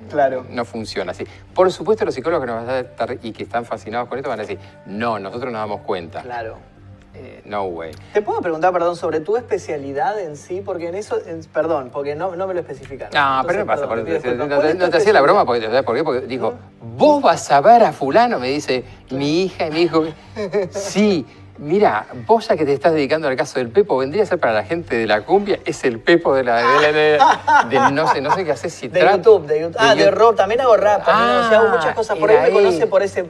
Claro. No funciona así. Por supuesto, los psicólogos que nos van a estar y que están fascinados con esto van a decir, no, nosotros nos damos cuenta. Claro. No way. ¿Te puedo preguntar, perdón, sobre tu especialidad en sí? Porque en eso, perdón, porque no me lo especificaron. No, entonces, pero no pasa. No te hacía la broma, porque, ¿sabes por qué? Porque dijo, vos vas a ver a fulano, me dice mi hija y mi hijo. Sí, mira, vos ya que te estás dedicando al caso del Pepo, vendría a ser para la gente de la cumbia, es el Pepo de no sé qué haces si de YouTube. De rock, también hago rap, también hago muchas cosas, por ahí me conoce por ese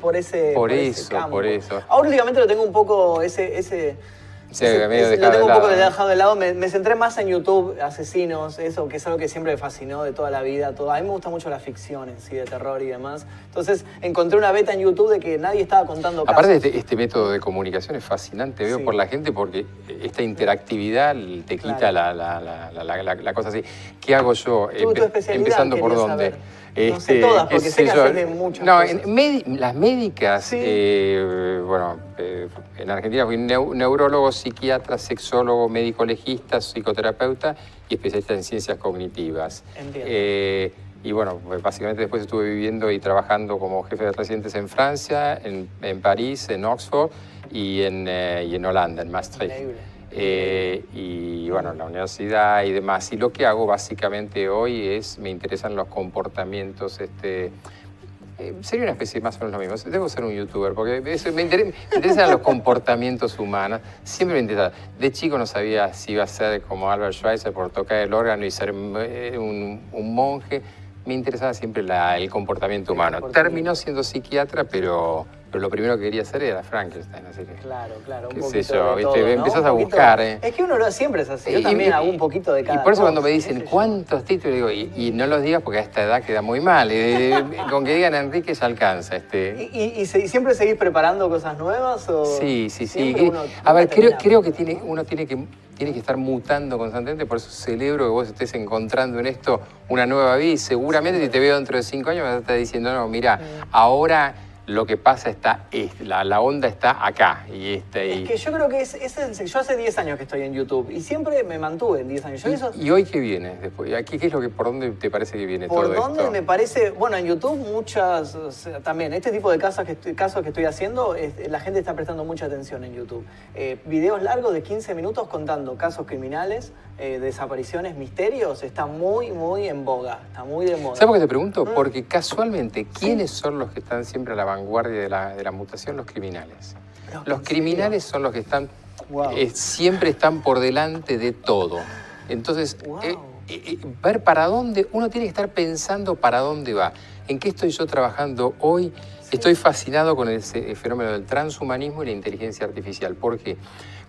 campo. Por eso. Ahora últimamente lo tengo un poco, lo tengo un poco dejado de lado, me centré más en YouTube, asesinos, eso, que es algo que siempre me fascinó de toda la vida. A mí me gusta mucho la ficción en sí, de terror y demás. Entonces encontré una beta en YouTube de que nadie estaba contando casos. Aparte, este método de comunicación es fascinante, veo por la gente, porque esta interactividad te quita la cosa así. ¿Qué hago yo? Empezando por dónde. No sé todas, porque sé que haces de muchas cosas. Las médicas, bueno, en Argentina fui neurólogo, psiquiatra, sexólogo, médico legista, psicoterapeuta y especialista en ciencias cognitivas. Entiendo. Y bueno, básicamente después estuve viviendo y trabajando como jefe de residentes en Francia, en París, en Oxford y en Holanda, en Maastricht. Y bueno, en la universidad y demás. Y lo que hago básicamente hoy me interesan los comportamientos, sería una especie más o menos lo mismo. Debo ser un youtuber, porque me interesan los comportamientos humanos. Siempre me interesa. De chico no sabía si iba a ser como Albert Schweitzer por tocar el órgano y ser un monje. Me interesaba siempre el comportamiento humano. Terminó siendo psiquiatra, pero lo primero que quería hacer era Frankenstein, así que... Claro, un poquito de todo, ¿viste? Empezás a buscar, Es que uno siempre es así, yo también hago un poquito de cada Y por eso cosa, cuando me dicen, ¿cuántos títulos? Digo, y no los digas porque a esta edad queda muy mal. Con que digan Enrique ya alcanza. ¿Y siempre seguís preparando cosas nuevas? ¿O sí. A ver, creo que uno tiene que estar mutando constantemente, por eso celebro que vos estés encontrando en esto una nueva vida y seguramente si te veo dentro de 5 años me vas a estar diciendo, no, mira, ahora lo que pasa la onda está acá. Es que yo creo que yo hace 10 años que estoy en YouTube y siempre me mantuve en 10 años. ¿Y hoy qué viene después? ¿Qué es por dónde te parece que viene todo esto? Por dónde me parece, bueno, en YouTube también, este tipo de casos que estoy haciendo, la gente está prestando mucha atención en YouTube. Videos largos de 15 minutos contando casos criminales, desapariciones, misterios, está muy, muy en boga, está muy de moda. ¿Sabes por qué te pregunto? Porque casualmente, ¿quiénes son los que están siempre a la vanguardia de la mutación? Los criminales. Los criminales son los que están, siempre están por delante de todo. Entonces, ver para dónde, uno tiene que estar pensando para dónde va. ¿En qué estoy yo trabajando hoy? Estoy fascinado con el fenómeno del transhumanismo y la inteligencia artificial. ¿Por qué?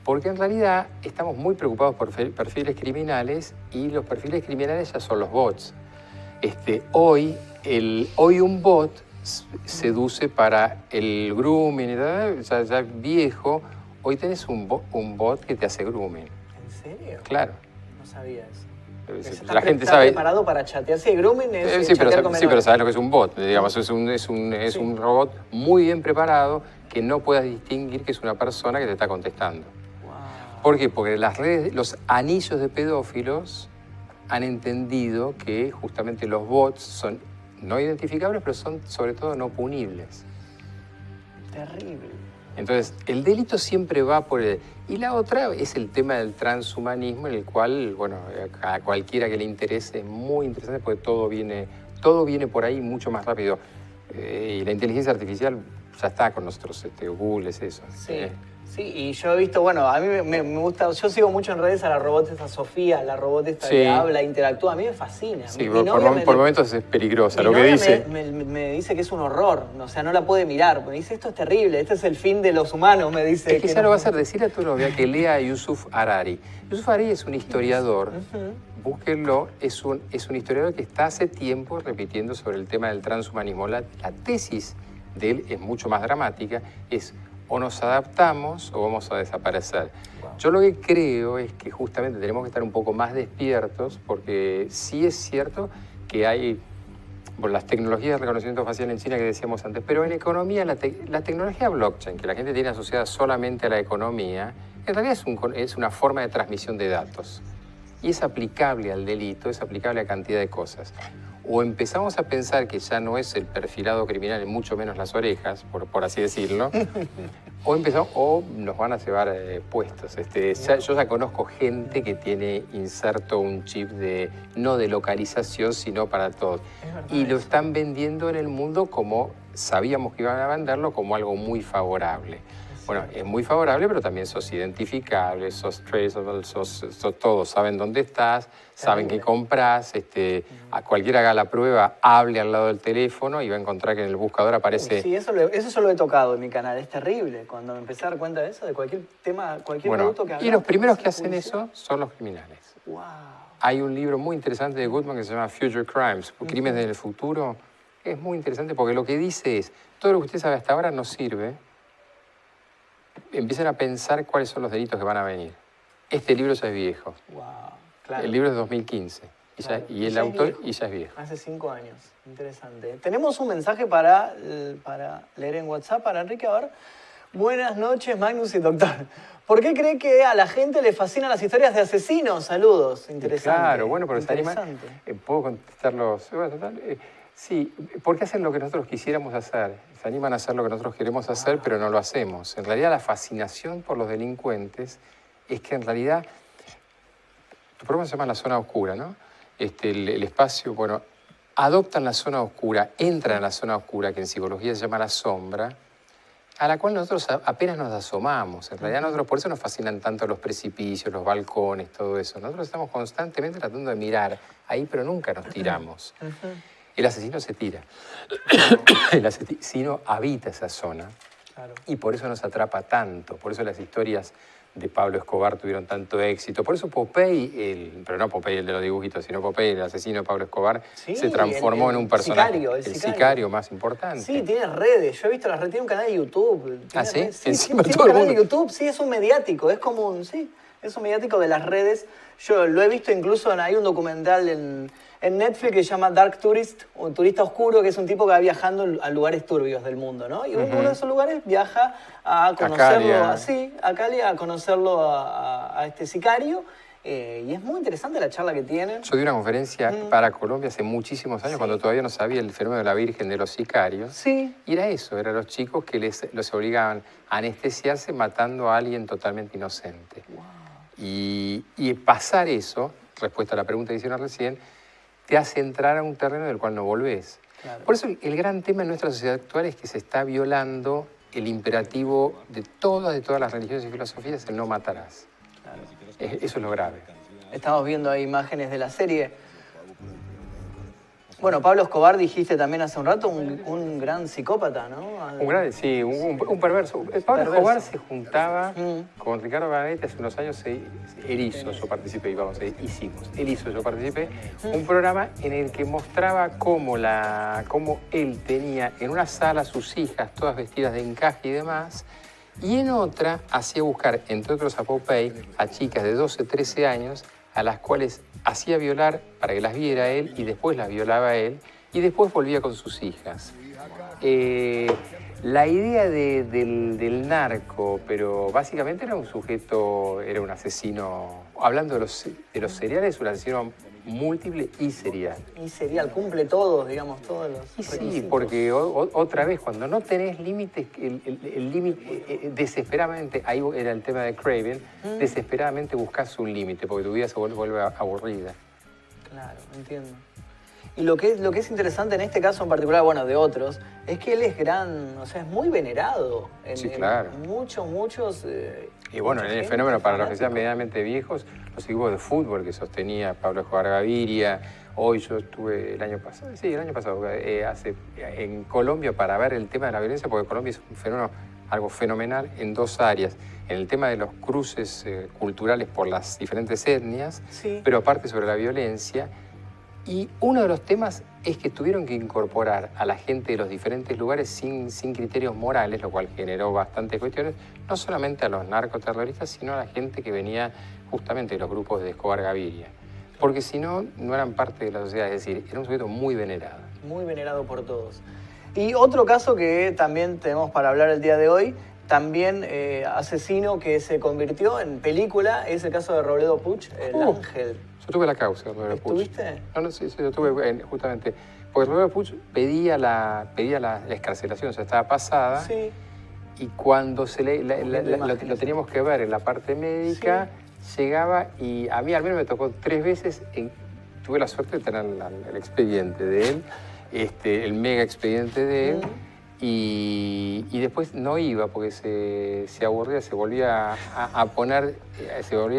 Porque en realidad estamos muy preocupados por perfiles criminales y los perfiles criminales ya son los bots. Hoy un bot seduce para el grooming, ya viejo. Hoy tenés un bot que te hace grooming. ¿En serio? Claro. No sabía eso. La gente está preparado para chatear. Sí, grooming es chatear con menores. Sí, pero sabes lo que es un bot. Digamos, es un robot muy bien preparado que no puedas distinguir que es una persona que te está contestando. Wow. ¿Por qué? Porque las redes, los anillos de pedófilos han entendido que justamente los bots son no identificables, pero son sobre todo no punibles. Terrible. Entonces, el delito siempre va por el... Y la otra es el tema del transhumanismo, en el cual, bueno, a cualquiera que le interese es muy interesante porque todo viene por ahí mucho más rápido. Y la inteligencia artificial ya está con nosotros, Google es eso. Sí. Sí, y yo he visto, bueno, a mí me gusta, yo sigo mucho en redes a la robot esta Sofía, la robot esta que habla, interactúa, a mí me fascina. Sí, por momentos es peligrosa, lo que dice. Me dice que es un horror, o sea, no la puede mirar, me dice, esto es terrible, este es el fin de los humanos, me dice. Es que ya lo va a hacer, decirle a tu novia que lea a Yusuf Harari. Yusuf Harari es un historiador, búsquenlo, es un historiador que está hace tiempo repitiendo sobre el tema del transhumanismo. La tesis de él es mucho más dramática, es o nos adaptamos o vamos a desaparecer. Wow. Yo lo que creo es que justamente tenemos que estar un poco más despiertos porque sí es cierto que hay las tecnologías de reconocimiento facial en China que decíamos antes, pero en economía la tecnología blockchain, que la gente tiene asociada solamente a la economía, en realidad es una forma de transmisión de datos y es aplicable al delito, es aplicable a cantidad de cosas. O empezamos a pensar que ya no es el perfilado criminal, y mucho menos las orejas, por así decirlo, o nos van a llevar puestos. Yo ya conozco gente que tiene inserto un chip no de localización, sino para todos. Y lo están vendiendo en el mundo como sabíamos que iban a venderlo, como algo muy favorable. Bueno, es muy favorable, pero también sos identificable, sos traceable, todos saben dónde estás, saben qué compras, a cualquiera haga la prueba, hable al lado del teléfono y va a encontrar que en el buscador aparece... Sí, eso lo he tocado en mi canal, es terrible. Cuando me empecé a dar cuenta de eso, de cualquier tema, cualquier producto que haga. Y los primeros que hacen eso son los criminales. Wow. Hay un libro muy interesante de Goodman que se llama Future Crimes, Crímenes del Futuro. Es muy interesante porque lo que dice es, todo lo que usted sabe hasta ahora no sirve. Empiezan a pensar cuáles son los delitos que van a venir. Este libro ya es viejo. Wow, claro. El libro es de 2015 y el autor ya es viejo. Hace 5 años. Interesante. Tenemos un mensaje para leer en WhatsApp para Enrique. A ver. Buenas noches, Magnus y doctor. ¿Por qué cree que a la gente le fascinan las historias de asesinos? Saludos. Interesante. Claro, bueno, pero puedo contestarlos. Sí, porque hacen lo que nosotros quisiéramos hacer. Se animan a hacer lo que nosotros queremos hacer, pero no lo hacemos. En realidad, la fascinación por los delincuentes es que en realidad... Tu programa se llama La Zona Oscura, ¿no? El espacio, bueno, adoptan la zona oscura, entran a la zona oscura, que en psicología se llama la sombra, a la cual nosotros apenas nos asomamos. En realidad, nosotros por eso nos fascinan tanto los precipicios, los balcones, todo eso. Nosotros estamos constantemente tratando de mirar ahí, pero nunca nos tiramos. El asesino se tira. El asesino habita esa zona. Claro. Y por eso nos atrapa tanto. Por eso las historias de Pablo Escobar tuvieron tanto éxito. Por eso Popeye, pero no Popeye el de los dibujitos, sino Popeye, el asesino de Pablo Escobar, se transformó en un personaje. El sicario más importante. Sí, tiene redes. Yo he visto las redes. Tiene un canal de YouTube. ¿Ah, sí? Sí, tiene un canal de YouTube. Sí, es un mediático. Es como un... Sí, es un mediático de las redes. Yo lo he visto incluso, hay un documental en Netflix que se llama Dark Tourist, o Turista Oscuro, que es un tipo que va viajando a lugares turbios del mundo, ¿no? Y uno de esos lugares viaja a conocerlo a Cali, a conocerlo a este sicario. Y es muy interesante la charla que tienen. Yo di una conferencia para Colombia hace muchísimos años, cuando todavía no sabía el fenómeno de la Virgen de los sicarios. Sí. Y era eso, eran los chicos que los obligaban a anestesiarse matando a alguien totalmente inocente. Wow. Y pasar eso, respuesta a la pregunta que hicieron recién, te hace entrar a un terreno del cual no volvés. Claro. Por eso el gran tema en nuestra sociedad actual es que se está violando el imperativo de todas las religiones y filosofías, el no matarás. Claro. Eso es lo grave. Estamos viendo ahí imágenes de la serie. Bueno, Pablo Escobar, dijiste también hace un rato, un gran psicópata, ¿no? Un perverso. Pablo Escobar se juntaba con Ricardo Galanete hace unos años, él hizo, yo participé, un programa en el que mostraba cómo él tenía en una sala a sus hijas, todas vestidas de encaje y demás, y en otra hacía buscar, entre otros a Popeye, a chicas de 12, 13 años, a las cuales hacía violar para que las viera él y después las violaba él y después volvía con sus hijas. La idea del narco, pero básicamente era un sujeto, era un asesino, hablando de los seriales, un asesino múltiple y serial. Y serial, cumple todos, digamos, todos los requisitos. Sí, porque otra vez, cuando no tenés límites, el límite, desesperadamente, ahí era el tema de Craven, desesperadamente buscas un límite, porque tu vida se vuelve aburrida. Claro, entiendo. Y lo que es interesante en este caso en particular, bueno, de otros, es que él es o sea, es muy venerado. Sí, claro. Muchos... y bueno, en el fenómeno, para los que sean medianamente viejos, los equipos de fútbol que sostenía Pablo Escobar Gaviria. Hoy yo estuve el año pasado, en Colombia para ver el tema de la violencia, porque Colombia es un fenómeno, algo fenomenal en dos áreas. En el tema de los cruces culturales por las diferentes etnias, sí, pero aparte sobre la violencia. Y uno de los temas es que tuvieron que incorporar a la gente de los diferentes lugares sin criterios morales, lo cual generó bastantes cuestiones, no solamente a los narcoterroristas, sino a la gente que venía justamente de los grupos de Escobar Gaviria. Porque si no, no eran parte de la sociedad, es decir, era un sujeto muy venerado. Muy venerado por todos. Y otro caso que también tenemos para hablar el día de hoy, también asesino que se convirtió en película, es el caso de Robledo Puch, el Ángel. Yo tuve la causa de Robledo Puch. ¿Estuviste? No, sí, yo tuve justamente... Porque Robledo Puch pedía la excarcelación, o sea, estaba pasada. Sí. Y cuando lo teníamos que ver en la parte médica, sí, llegaba y a mí al menos me tocó 3 veces, tuve la suerte de tener el expediente de él, el mega expediente de él, y después no iba porque se aburría, se volvía a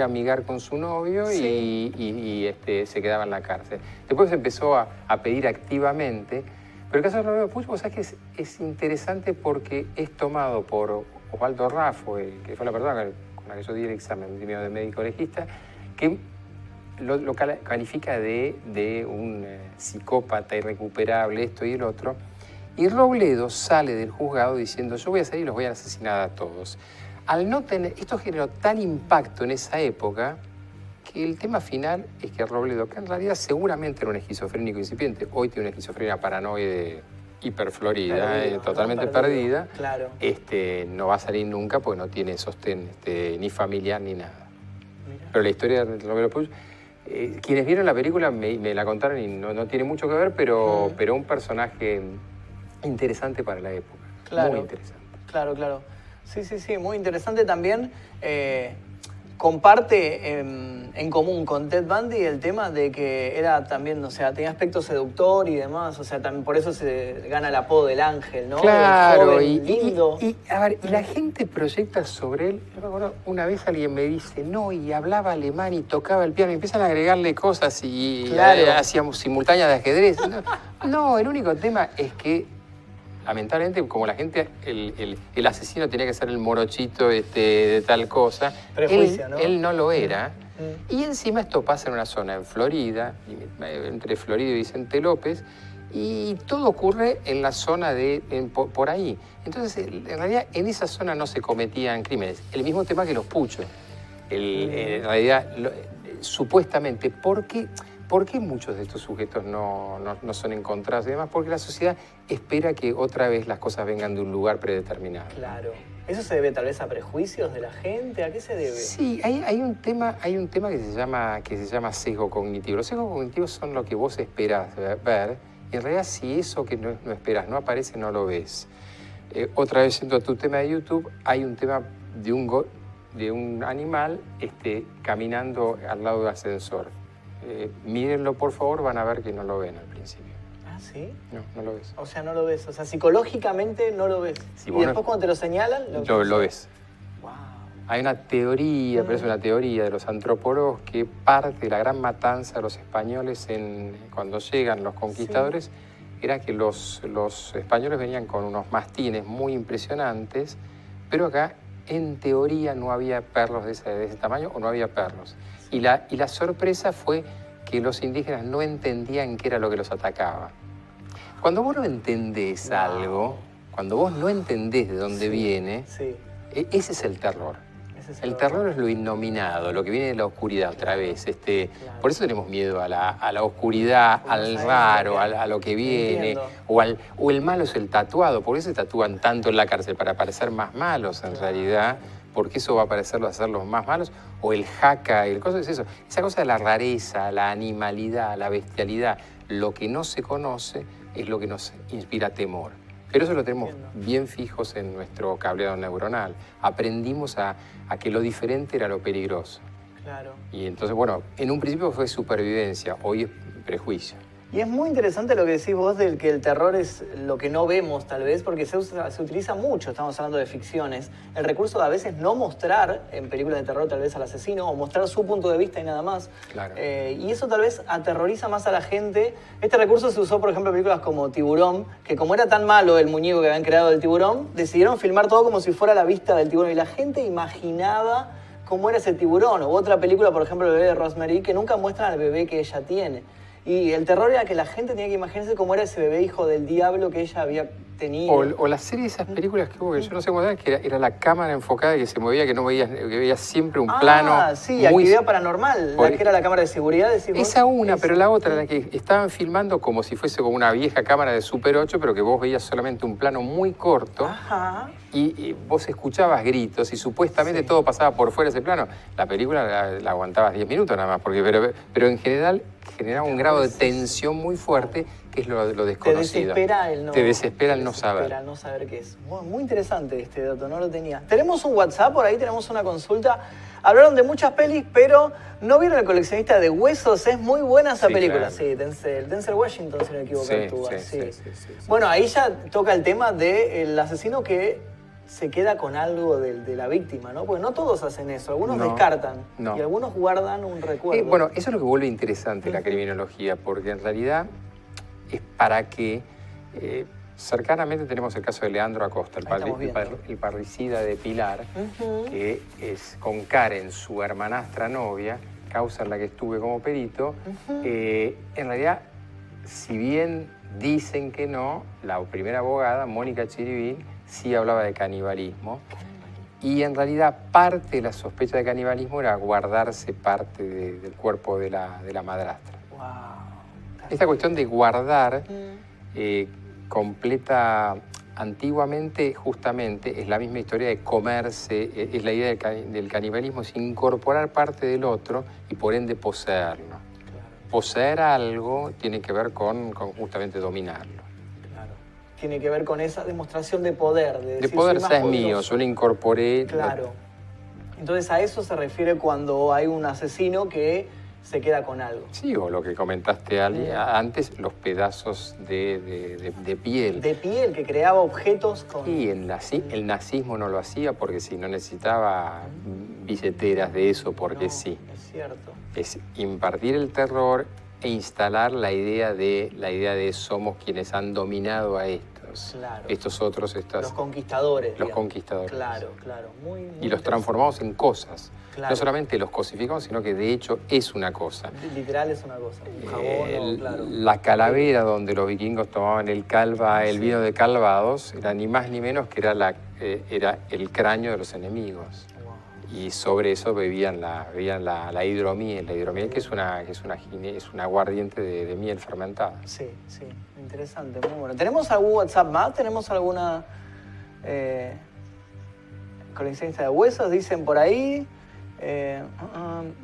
amigar con su novio, sí, y se quedaba en la cárcel. Después empezó a pedir activamente, pero el caso de Robledo Puch, vos sabés que es interesante porque es tomado por Osvaldo Raffo, que fue la persona con la que yo di el examen de médico legista, que lo califica de un psicópata irrecuperable, esto y el otro. Y Robledo sale del juzgado diciendo, yo voy a salir y los voy a asesinar a todos. Esto generó tal impacto en esa época que el tema final es que Robledo, que en realidad seguramente era un esquizofrénico incipiente, hoy tiene una esquizofrenia paranoide hiperflorida, totalmente perdida, claro, no va a salir nunca porque no tiene sostén ni familiar ni nada. Mira. Pero la historia de Robledo Puch, quienes vieron la película me la contaron y no tiene mucho que ver, pero un personaje interesante para la época. Claro, muy interesante. Claro. Sí, muy interesante también. Comparte en común con Ted Bundy el tema de que era también, o sea, tenía aspecto seductor y demás, o sea, también por eso se gana el apodo del ángel, ¿no? Claro, joven, lindo. Y la gente proyecta sobre él. Yo me acuerdo, una vez alguien me dice, no, y hablaba alemán y tocaba el piano, y empiezan a agregarle cosas y hacíamos simultáneas de ajedrez. No, el único tema es que lamentablemente, como la gente, el asesino tenía que ser el morochito de tal cosa, él no lo era. Y encima esto pasa en una zona en Florida, entre Florida y Vicente López, y todo ocurre en la zona por ahí. Entonces, en realidad, en esa zona no se cometían crímenes. El mismo tema que los puchos. En realidad, supuestamente, ¿por qué muchos de estos sujetos no son encontrados y demás? Porque la sociedad espera que otra vez las cosas vengan de un lugar predeterminado. Claro. ¿Eso se debe tal vez a prejuicios de la gente? ¿A qué se debe? Sí, hay un tema que se llama sesgo cognitivo. Los sesgos cognitivos son lo que vos esperás ver. Y en realidad, si eso que no esperás no aparece, no lo ves. Otra vez, yendo a tu tema de YouTube, hay un tema de un animal caminando al lado del ascensor. Mírenlo, por favor, van a ver que no lo ven al principio. ¿Ah, sí? No lo ves. O sea, no lo ves. O sea, psicológicamente no lo ves. Si y después cuando te lo señalan, lo ves. Wow. Hay una teoría, pero es una teoría de los antropólogos, que parte de la gran matanza de los españoles cuando llegan los conquistadores, era que los españoles venían con unos mastines muy impresionantes, pero acá, en teoría, no había perros de ese tamaño o no había perros. Y la sorpresa fue que los indígenas no entendían qué era lo que los atacaba. Cuando vos no entendés algo, cuando vos no entendés de dónde viene, ese es el terror. El terror es lo innominado, lo que viene de la oscuridad otra vez. Por eso tenemos miedo a la oscuridad, al raro, a lo que viene. O el malo es el tatuado. ¿Por qué se tatúan tanto en la cárcel? Para parecer más malos en realidad. Porque eso va a hacerlos más malos. O el jaca, el cosa es eso. Esa cosa de la rareza, la animalidad, la bestialidad. Lo que no se conoce es lo que nos inspira temor. Pero eso lo tenemos bien fijos en nuestro cableado neuronal. Aprendimos a que lo diferente era lo peligroso. Claro. Y entonces, bueno, en un principio fue supervivencia, hoy es prejuicio. Y es muy interesante lo que decís vos del que el terror es lo que no vemos tal vez, porque se utiliza mucho, estamos hablando de ficciones, el recurso de a veces no mostrar en películas de terror tal vez al asesino o mostrar su punto de vista y nada más. Claro. Y eso tal vez aterroriza más a la gente. Este recurso se usó por ejemplo en películas como Tiburón, que como era tan malo el muñeco que habían creado del tiburón, decidieron filmar todo como si fuera la vista del tiburón y la gente imaginaba cómo era ese tiburón. O otra película, por ejemplo, El bebé de Rosemary, que nunca muestran al bebé que ella tiene. Y el terror era que la gente tenía que imaginarse cómo era ese bebé hijo del diablo que ella había tenido. O la serie de esas películas que hubo, que yo no sé cómo era, que era la cámara enfocada y que se movía, que veías siempre un plano. Ah, sí, Actividad Paranormal, la que era la cámara de seguridad. Esa una, pero la otra, la que estaban filmando como si fuese como una vieja cámara de Super 8, pero que vos veías solamente un plano muy corto. Ajá. Y vos escuchabas gritos y supuestamente todo pasaba por fuera de ese plano. La película la aguantabas 10 minutos nada más, pero en general generaba un grado de tensión muy fuerte, que es lo desconocido. Te desespera el no saber. Te desespera el no saber qué es. Muy interesante este dato, no lo tenía. Tenemos un WhatsApp por ahí, tenemos una consulta. Hablaron de muchas pelis, pero ¿no vieron El coleccionista de huesos? Es muy buena esa película. Claro. Sí, Denzel Washington, si no me equivoco, actúa. Sí. Bueno, ahí ya toca el tema del asesino que se queda con algo de la víctima, ¿no? Porque no todos hacen eso, algunos descartan y algunos guardan un recuerdo. Bueno, eso es lo que vuelve interesante la criminología, porque en realidad es para que cercanamente tenemos el caso de Leandro Acosta, el parricida de Pilar, que es con Karen, su hermanastra novia, causa en la que estuve como perito. En realidad, si bien dicen que no, la primera abogada, Mónica Chiribil, sí hablaba de canibalismo. Y en realidad parte de la sospecha de canibalismo era guardarse parte del cuerpo de la madrastra. Wow. Esta cuestión de guardar completa, antiguamente justamente es la misma historia de comerse, es la idea del canibalismo, es incorporar parte del otro y por ende poseerlo. Claro. Poseer algo tiene que ver con justamente dominarlo. Tiene que ver con esa demostración de poder. De poder, es mío, yo lo incorporé. Claro. Entonces a eso se refiere cuando hay un asesino que se queda con algo. Sí, o lo que comentaste antes, los pedazos de piel. De piel, que creaba objetos con... Sí, el nazismo no lo hacía porque si no necesitaba billeteras de eso, porque sí. Es cierto. Es impartir el terror e instalar la idea de somos quienes han dominado a estos. Claro. Estos otros, los conquistadores. Los conquistadores. Claro. Muy y los transformamos en cosas. Claro. No solamente los cosificamos, sino que de hecho es una cosa. Literal es una cosa. Un jabón, claro. La calavera donde los vikingos tomaban el vino de Calvados, era ni más ni menos que era el cráneo de los enemigos. Y sobre eso bebían la hidromiel. La hidromiel que es un aguardiente de miel fermentada. Sí, interesante, muy bueno. ¿Tenemos algún WhatsApp más? ¿Tenemos alguna coleccionista de huesos? Dicen por ahí.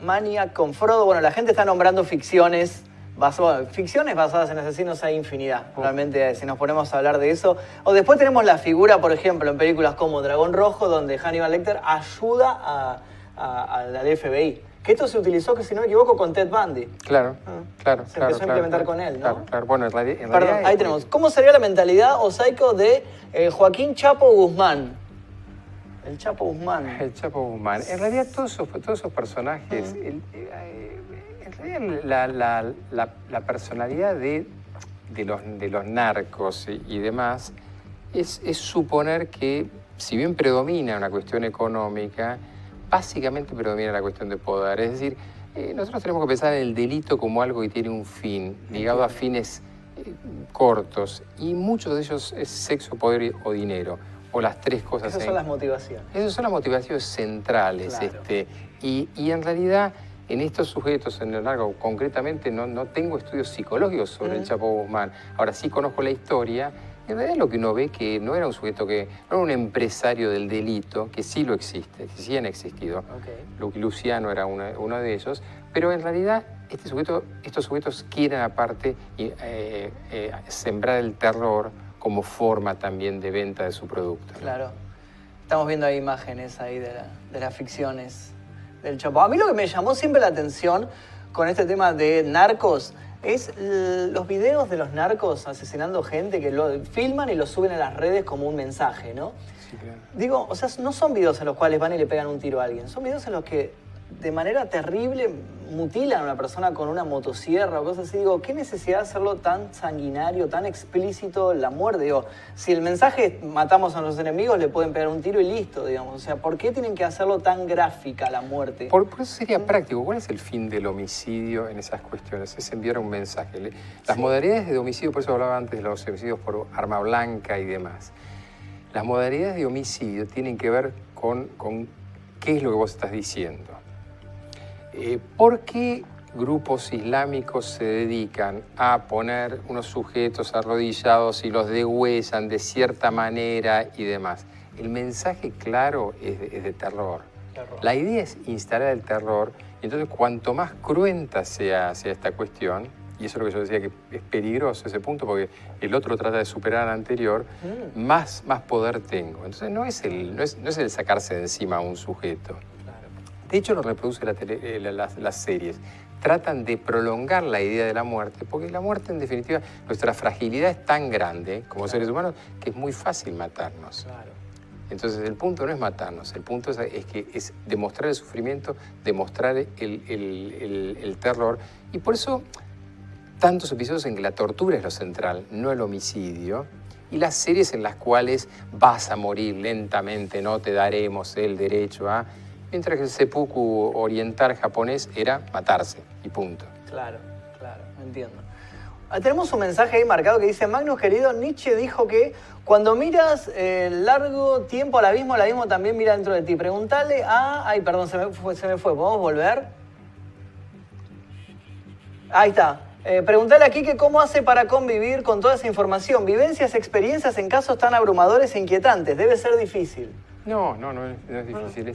Maniac con Frodo. Bueno, la gente está nombrando ficciones basadas en asesinos hay infinidad. Realmente, si nos ponemos a hablar de eso. O después tenemos la figura, por ejemplo, en películas como Dragón Rojo, donde Hannibal Lecter ayuda al FBI. Que esto se utilizó, que si no me equivoco, con Ted Bundy. Claro. Se empezó a implementar con él, ¿no? Claro. Bueno, en realidad... Perdón, ahí tenemos. ¿Cómo sería la mentalidad o psycho de Joaquín Chapo Guzmán? El Chapo Guzmán. El Chapo Guzmán. En realidad, todos esos personajes... En realidad, la personalidad de los narcos y demás es suponer que, si bien predomina una cuestión económica, básicamente predomina la cuestión de poder. Es decir, nosotros tenemos que pensar en el delito como algo que tiene un fin, ligado a fines cortos, y muchos de ellos es sexo, poder o dinero. o las tres cosas. Esas son las motivaciones. Esas son las motivaciones centrales. Claro. Y en realidad, en estos sujetos, en el largo, concretamente, no tengo estudios psicológicos sobre el Chapo Guzmán. Ahora sí conozco la historia. En realidad lo que uno ve que no era un sujeto no era un empresario del delito, que sí lo existe, que sí han existido. Luciano era uno de ellos, pero en realidad estos sujetos quieren aparte sembrar el terror como forma también de venta de su producto, ¿no? Claro. Estamos viendo ahí imágenes ahí de las ficciones del Chapo. A mí lo que me llamó siempre la atención con este tema de narcos es los videos de los narcos asesinando gente que lo filman y lo suben a las redes como un mensaje, ¿no? Sí, claro. Digo, o sea, no son videos en los cuales van y le pegan un tiro a alguien, son videos en los que de manera terrible mutilan a una persona con una motosierra o cosas así. Digo, ¿qué necesidad de hacerlo tan sanguinario, tan explícito la muerte? Digo, si el mensaje es matamos a nuestros enemigos, le pueden pegar un tiro y listo, digamos. O sea, ¿por qué tienen que hacerlo tan gráfica la muerte? Por eso sería práctico. ¿Cuál es el fin del homicidio en esas cuestiones? Es enviar un mensaje. Las modalidades de homicidio, por eso hablaba antes de los homicidios por arma blanca y demás. Las modalidades de homicidio tienen que ver con qué es lo que vos estás diciendo. ¿Por qué grupos islámicos se dedican a poner unos sujetos arrodillados y los degüellan de cierta manera y demás? El mensaje claro es de terror. La idea es instalar el terror, y entonces cuanto más cruenta sea esta cuestión, y eso es lo que yo decía que es peligroso ese punto, porque el otro trata de superar al anterior, más poder tengo. Entonces no es el sacarse de encima a un sujeto. De hecho, lo reproduce las series. Tratan de prolongar la idea de la muerte, porque la muerte, en definitiva, nuestra fragilidad es tan grande como seres humanos que es muy fácil matarnos. Claro. Entonces, el punto no es matarnos, el punto es demostrar el sufrimiento, demostrar el terror. Y por eso, tantos episodios en que la tortura es lo central, no el homicidio, y las series en las cuales vas a morir lentamente, no te daremos el derecho a... Mientras que el seppuku oriental japonés era matarse, y punto. Claro, entiendo. Tenemos un mensaje ahí marcado que dice: Magnus, querido, Nietzsche dijo que cuando miras largo tiempo al abismo también mira dentro de ti. Preguntale a... Ay, perdón, se me fue. ¿Podemos volver? Ahí está. Preguntale aquí que cómo hace para convivir con toda esa información. Vivencias, experiencias en casos tan abrumadores e inquietantes. Debe ser difícil. No es difícil.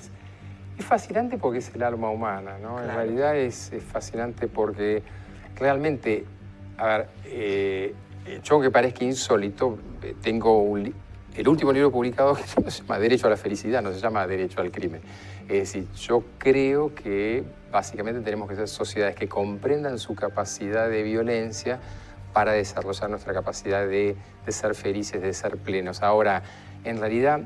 Es fascinante porque es el alma humana, ¿no? Claro. En realidad es fascinante porque realmente, a ver, yo, aunque parezca insólito, tengo el último libro publicado que se llama Derecho a la Felicidad, no se llama Derecho al Crimen. Es decir, yo creo que básicamente tenemos que ser sociedades que comprendan su capacidad de violencia para desarrollar nuestra capacidad de ser felices, de ser plenos. Ahora, en realidad,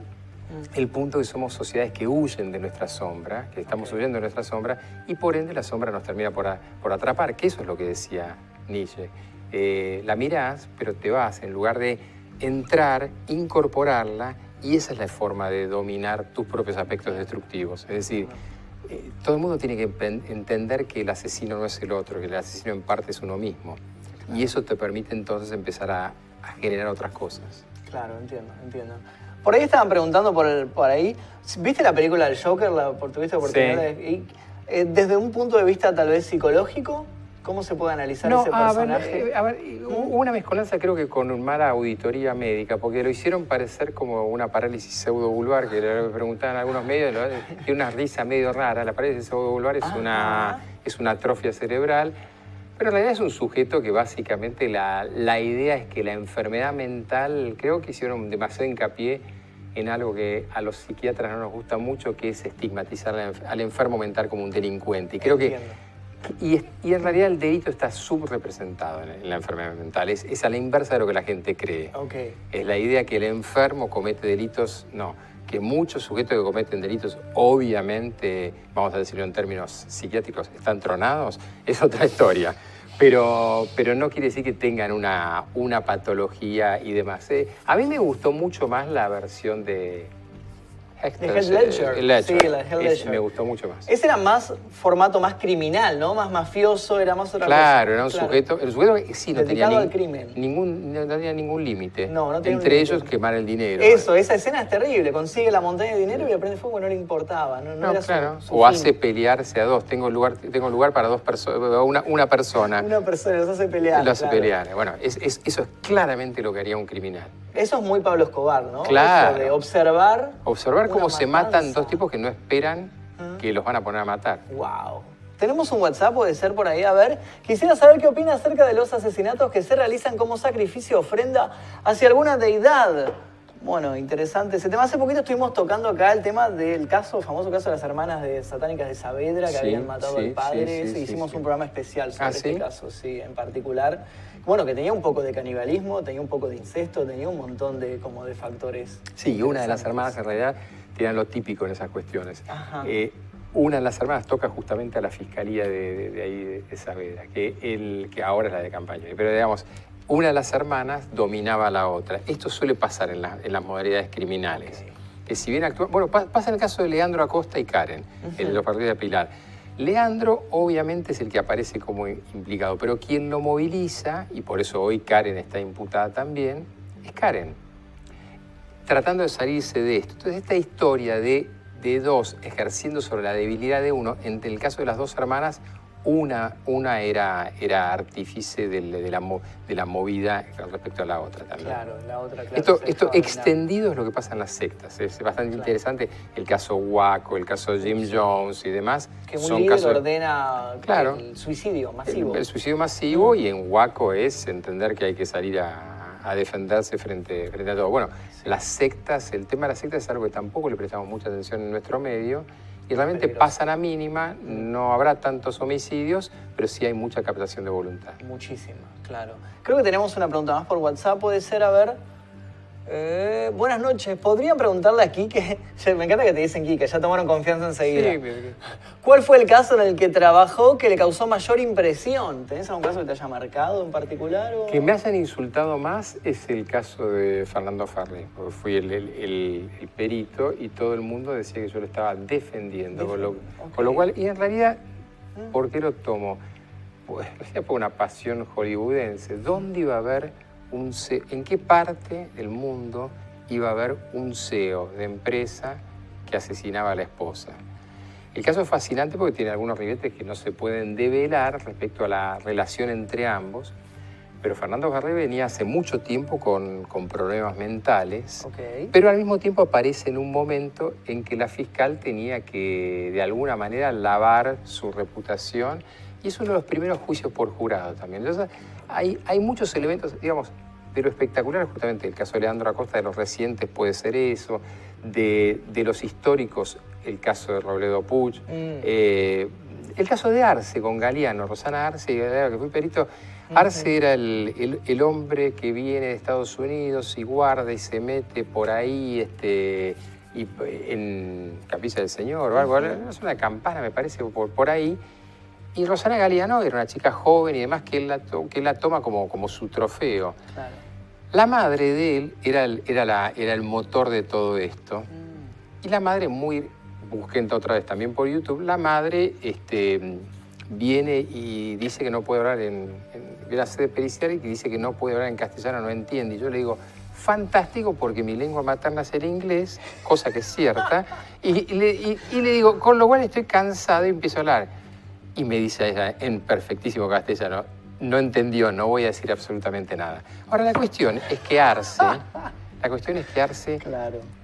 el punto es que somos sociedades que huyen de nuestra sombra, que estamos huyendo de nuestra sombra, y por ende la sombra nos termina por atrapar, que eso es lo que decía Nietzsche. La mirás, pero te vas, en lugar de entrar, incorporarla, y esa es la forma de dominar tus propios aspectos destructivos. Es decir, todo el mundo tiene que entender que el asesino no es el otro, que el asesino en parte es uno mismo. Y eso te permite entonces empezar a generar otras cosas. Claro, entiendo. Por ahí estaban preguntando por ahí, ¿viste la película del Joker? ¿Tuviste oportunidad? Sí. Desde un punto de vista tal vez psicológico, ¿cómo se puede analizar ese personaje? Hubo una mezcolanza creo que con mala auditoría médica, porque lo hicieron parecer como una parálisis pseudovulvar, que le preguntaban algunos medios, tiene una risa medio rara. La parálisis pseudovulvar es una atrofia cerebral, pero en realidad es un sujeto que básicamente la idea es que la enfermedad mental, creo que hicieron demasiado hincapié en algo que a los psiquiatras no nos gusta mucho, que es estigmatizar al enfermo mental como un delincuente. Y creo que y en realidad el delito está subrepresentado en la enfermedad mental. Es a la inversa de lo que la gente cree. Okay. Es la idea que el enfermo comete delitos, no. Que muchos sujetos que cometen delitos, obviamente, vamos a decirlo en términos psiquiátricos, están tronados, es otra historia. Pero no quiere decir que tengan una patología y demás. A mí me gustó mucho más la versión de de Heath Ledger. El Ledger. Sí, la de Heath Ledger. Me gustó mucho más. Ese era más formato más criminal, ¿no? Más mafioso, era más otra cosa. Claro, era un sujeto. El sujeto sí no tenía, al crimen. no tenía ningún límite. No tenía entre ellos quemar el dinero. Eso, esa escena es terrible. Consigue la montaña de dinero y le prende fuego, no le importaba. No era claro. su o fin. hace pelearse a dos. Tengo lugar para dos personas, una persona. Una persona, los hace pelear. Los hace pelear. Bueno, eso es claramente lo que haría un criminal. Eso es muy Pablo Escobar, ¿no? Claro. Eso de observar cómo se matan dos tipos que no esperan que los van a poner a matar. Wow. Tenemos un WhatsApp, puede ser por ahí. A ver, quisiera saber qué opina acerca de los asesinatos que se realizan como sacrificio o ofrenda hacia alguna deidad. Bueno, interesante ese tema. Hace poquito estuvimos tocando acá el tema del famoso caso de las hermanas satánicas de Saavedra que habían matado al padre. Hicimos un programa especial sobre este caso, en particular. Bueno, que tenía un poco de canibalismo, tenía un poco de incesto, tenía un montón de factores. Sí, una de las hermanas en realidad tenía lo típico en esas cuestiones. Una de las hermanas toca justamente a la fiscalía de ahí de Saavedra, que ahora es la de Campaña. Pero digamos, una de las hermanas dominaba a la otra. Esto suele pasar en las modalidades criminales. Que si bien actúan... Bueno, pasa en el caso de Leandro Acosta y Karen, en los partidos de Pilar. Leandro obviamente es el que aparece como implicado, pero quien lo moviliza, y por eso hoy Karen está imputada también, es Karen. Tratando de salirse de esto. Entonces esta historia de dos ejerciendo sobre la debilidad de uno, en el caso de las dos hermanas, una era artífice de la movida respecto a la otra también. Claro, la otra, claro. Esto extendido es lo que pasa en las sectas. Es bastante interesante el caso Waco, el caso Jim Jones y demás. Que un líder ordena el suicidio masivo. El suicidio masivo y en Waco es entender que hay que salir a defenderse frente a todo. Bueno, las sectas, el tema de las sectas es algo que tampoco le prestamos mucha atención en nuestro medio. Y realmente pasan a mínima, no habrá tantos homicidios, pero sí hay mucha captación de voluntad. Muchísima, claro. Creo que tenemos una pregunta más por WhatsApp, puede ser, a ver... buenas noches, ¿podrían preguntarle a Quique? Me encanta que te dicen Quique, ya tomaron confianza enseguida. Sí, ¿cuál fue el caso en el que trabajó que le causó mayor impresión? ¿Tenés algún caso que te haya marcado en particular? Que me hayan insultado más es el caso de Fernando Farré, porque fui el perito y todo el mundo decía que yo lo estaba defendiendo. Con lo cual, y en realidad, ¿por qué lo tomo? Pues por una pasión hollywoodense. ¿Dónde iba a haber en qué parte del mundo iba a haber un CEO de empresa que asesinaba a la esposa? El caso es fascinante porque tiene algunos ribetes que no se pueden develar respecto a la relación entre ambos, pero Fernando Farré venía hace mucho tiempo con problemas mentales, pero al mismo tiempo aparece en un momento en que la fiscal tenía que, de alguna manera, lavar su reputación, y es uno de los primeros juicios por jurado también. Entonces, hay muchos elementos, digamos, de lo espectacular, justamente el caso de Leandro Acosta, de los recientes puede ser eso, de los históricos, el caso de Robledo Puig, el caso de Arce con Galeano, Rosana Arce, que fue perito. Arce era el hombre que viene de Estados Unidos y guarda y se mete por ahí y en Capilla del Señor o algo, es una campana me parece, por ahí. Y Rosana Galeano era una chica joven y demás que él la toma como su trofeo. Claro. La madre de él era el motor de todo esto. Y la madre, busquen otra vez también por YouTube, la madre viene y dice que no puede hablar viene a la sede pericial y que dice que no puede hablar en castellano, no entiende. Y yo le digo, fantástico, porque mi lengua materna es el inglés, cosa que es cierta. Y le digo, con lo cual estoy cansado y empiezo a hablar. Y me dice ella en perfectísimo castellano, no entendió, no voy a decir absolutamente nada. Ahora, la cuestión es que Arce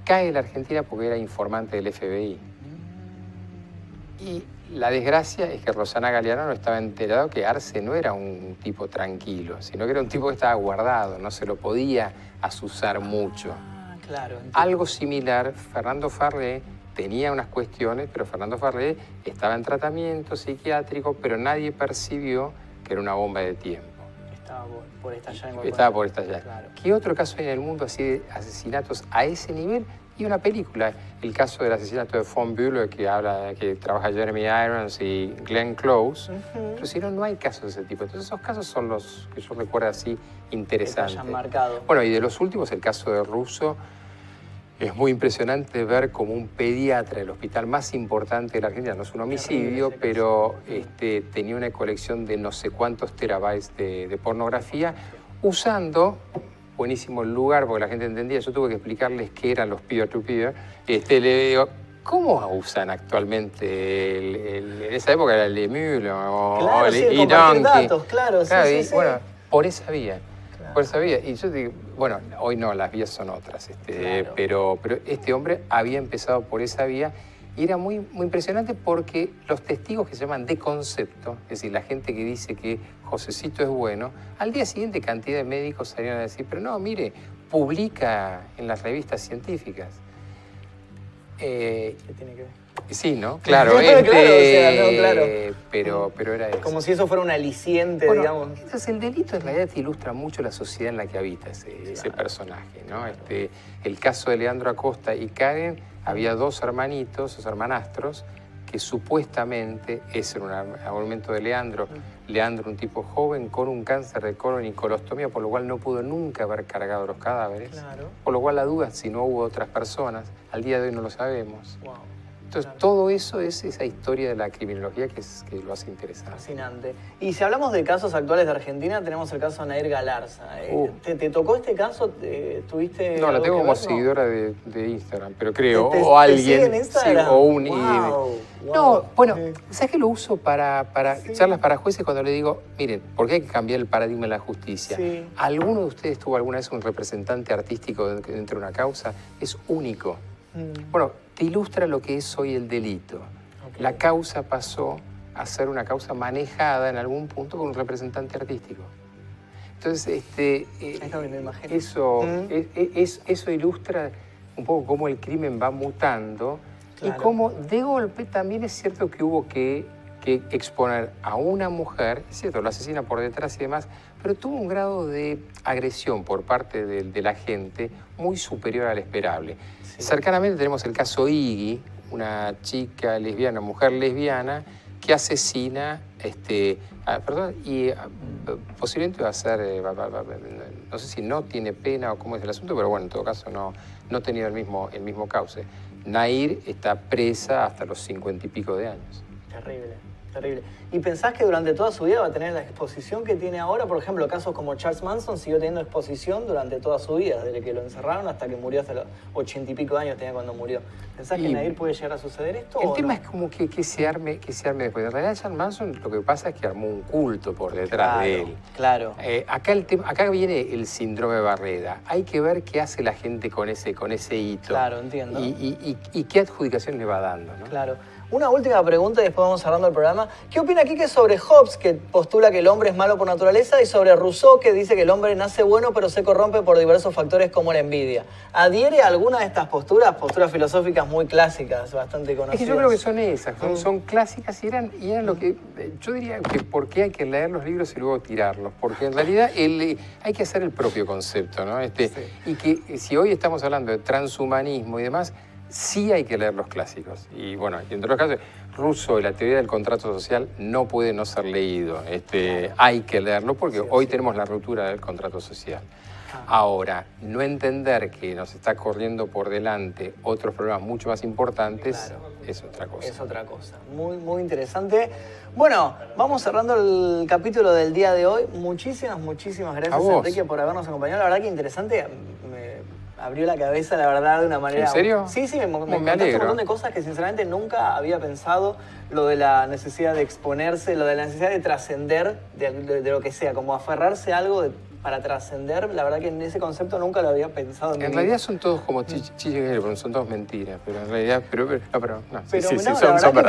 cae en la Argentina porque era informante del FBI. Y la desgracia es que Rosana Galeano no estaba enterado que Arce no era un tipo tranquilo, sino que era un tipo que estaba guardado, no se lo podía azuzar mucho. Claro. Algo similar, Fernando Farré tenía unas cuestiones, pero Fernando Farré estaba en tratamiento psiquiátrico, pero nadie percibió que era una bomba de tiempo. Estaba por estallar. Estaba por estallar. Claro. ¿Qué otro caso hay en el mundo así de asesinatos a ese nivel? Y una película, el caso del asesinato de Von Bülow, que trabaja Jeremy Irons y Glenn Close. Pero si no, no hay casos de ese tipo. Entonces esos casos son los que yo recuerdo así interesantes. Que te hayan marcado. Bueno, y de los últimos, el caso de Russo, Es muy impresionante ver como un pediatra del hospital más importante de la Argentina, no es un homicidio, pero tenía una colección de no sé cuántos terabytes de pornografía, usando, buenísimo el lugar, porque la gente entendía, yo tuve que explicarles qué eran los peer-to-peer, le digo, ¿cómo usan actualmente? En esa época era el Emule o el compartir datos, claro, sí. Bueno, por esa vía. Por esa vía. Y yo digo, bueno, hoy no, las vías son otras. Pero este hombre había empezado por esa vía y era muy, muy impresionante porque los testigos que se llaman de concepto, es decir, la gente que dice que Josecito es bueno, al día siguiente cantidad de médicos salían a decir, pero no, mire, publica en las revistas científicas. ¿Qué tiene que ver? Sí, ¿no? Claro, claro. Pero era eso. Como si eso fuera un aliciente, digamos. Entonces el delito en realidad te ilustra mucho la sociedad en la que habita ese personaje, ¿no? El caso de Leandro Acosta y Karen, había dos hermanitos, dos hermanastros, que supuestamente, ese era un argumento de Leandro, un tipo joven con un cáncer de colon y colostomía, por lo cual no pudo nunca haber cargado los cadáveres, por lo cual la duda si no hubo otras personas, al día de hoy no lo sabemos. Wow. Entonces, todo eso es esa historia de la criminología que lo hace interesante. Fascinante. Y si hablamos de casos actuales de Argentina, tenemos el caso de Nair Galarza. ¿Te tocó este caso? ¿Tuviste No, la tengo como seguidora de Instagram, pero creo, ¿Te o alguien. sigue en Instagram? Sí, o un... Wow. No, bueno, ¿sabes que lo uso para charlas para jueces cuando le digo, miren, ¿por qué hay que cambiar el paradigma de la justicia? Sí. ¿Alguno de ustedes tuvo alguna vez un representante artístico dentro de una causa? Es único. Bueno, te ilustra lo que es hoy el delito. La causa pasó a ser una causa manejada en algún punto por un representante artístico. Entonces, eso ilustra un poco cómo el crimen va mutando y cómo de golpe también es cierto que hubo que exponer a una mujer, es cierto, la asesina por detrás y demás, pero tuvo un grado de agresión por parte de la gente muy superior al esperable. Cercanamente tenemos el caso Iggy, una chica lesbiana, mujer lesbiana, que asesina, posiblemente va a ser, no sé si no tiene pena o cómo es el asunto, pero bueno, en todo caso no ha tenido el mismo cauce. Nair está presa hasta los 50 y pico de años. Terrible. ¿Y pensás que durante toda su vida va a tener la exposición que tiene ahora? Por ejemplo, casos como Charles Manson siguió teniendo exposición durante toda su vida, desde que lo encerraron hasta que murió, hasta los 80 y pico de años tenía cuando murió. ¿Pensás que Nair puede llegar a suceder esto? El tema es como que se arme después. En realidad, Charles Manson lo que pasa es que armó un culto por detrás de él. Claro. Acá viene el síndrome Barreda. Hay que ver qué hace la gente con ese hito. Claro, entiendo. Y qué adjudicación le va dando, ¿no? Claro. Una última pregunta y después vamos cerrando el programa. ¿Qué opina Quique sobre Hobbes, que postula que el hombre es malo por naturaleza, y sobre Rousseau, que dice que el hombre nace bueno pero se corrompe por diversos factores como la envidia? ¿Adhiere a alguna de estas posturas? Posturas filosóficas muy clásicas, bastante conocidas. Es que yo creo que son esas, son clásicas y eran lo que... Yo diría que por qué hay que leer los libros y luego tirarlos, porque en realidad hay que hacer el propio concepto, ¿no? Y que si hoy estamos hablando de transhumanismo y demás, sí hay que leer los clásicos. Y bueno, entre los casos, Rousseau y la teoría del contrato social no puede no ser leído. Hay que leerlo porque hoy tenemos la ruptura del contrato social. Ahora, no entender que nos está corriendo por delante otros problemas mucho más importantes es otra cosa. Es otra cosa. Muy, muy interesante. Bueno, vamos cerrando el capítulo del día de hoy. Muchísimas gracias, Enrique, por habernos acompañado. La verdad que interesante. Abrió la cabeza, la verdad, de una manera... ¿En serio? Sí, me contaste un montón de cosas que sinceramente nunca había pensado. Lo de la necesidad de exponerse, lo de la necesidad de trascender de lo que sea, como aferrarse a algo para trascender. La verdad que en ese concepto nunca lo había pensado. En realidad son todos como chiches, son todos mentiras, pero en realidad... La verdad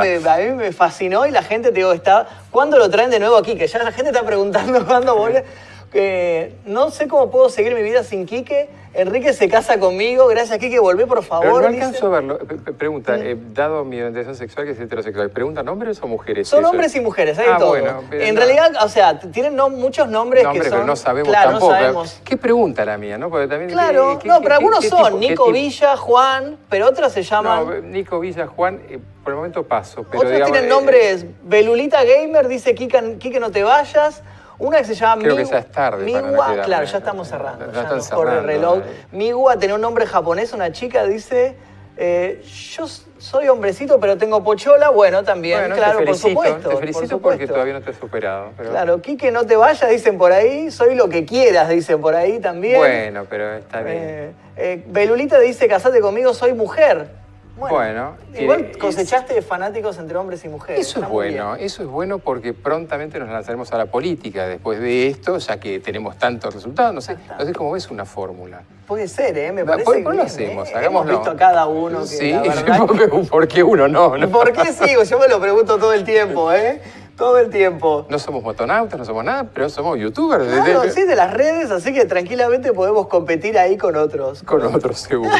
que a mí me fascinó y la gente, te digo, ¿cuándo lo traen de nuevo aquí? Que ya la gente está preguntando cuándo vuelve. No sé cómo puedo seguir mi vida sin Quique. Enrique se casa conmigo. Gracias, Quique. Volvé, por favor. Pero no alcanzo a verlo. Pregunta, dado mi orientación sexual, que es heterosexual, ¿preguntan hombres o mujeres? Son hombres y mujeres, hay todo. Bueno, en realidad, o sea, tienen muchos nombres que son... pero no sabemos tampoco. No sabemos. ¿Qué pregunta la mía, no? Porque también, pero algunos son Nico Villa, Juan, pero otras se llaman... No, Nico Villa, Juan, por el momento paso. Pero otros tienen nombres, Belulita Gamer, dice Quique, no te vayas. Una que se llama Creo que ya es tarde para no Miwa, quedarme. claro, ya estamos cerrando. Ya Ya están nos corre el cerrando, reloj. Miwa tenía un nombre japonés, una chica dice, yo soy hombrecito pero tengo pochola. Bueno, también, Bueno, claro, te felicito, por supuesto. te felicito porque todavía no te he superado. Pero... Claro, Quique, no te vayas, dicen por ahí. Soy lo que quieras, dicen por ahí también. Bueno, pero está bien. Belulita dice, casate conmigo, soy mujer. Bueno, igual cosechaste fanáticos entre hombres y mujeres. Eso es bueno porque prontamente nos lanzaremos a la política después de esto, ya que tenemos tantos resultados. No sé cómo ves una fórmula. Puede ser, me parece que ¿Por qué lo hacemos? Hagámoslo. Hemos visto a cada uno que sí, la verdad ¿por qué uno no? ¿Por qué sigo? Yo me lo pregunto todo el tiempo, todo el tiempo. No somos motonautas, no somos nada, pero somos youtubers. Claro, sí, de las redes, así que tranquilamente podemos competir ahí con otros. Con otros, seguro.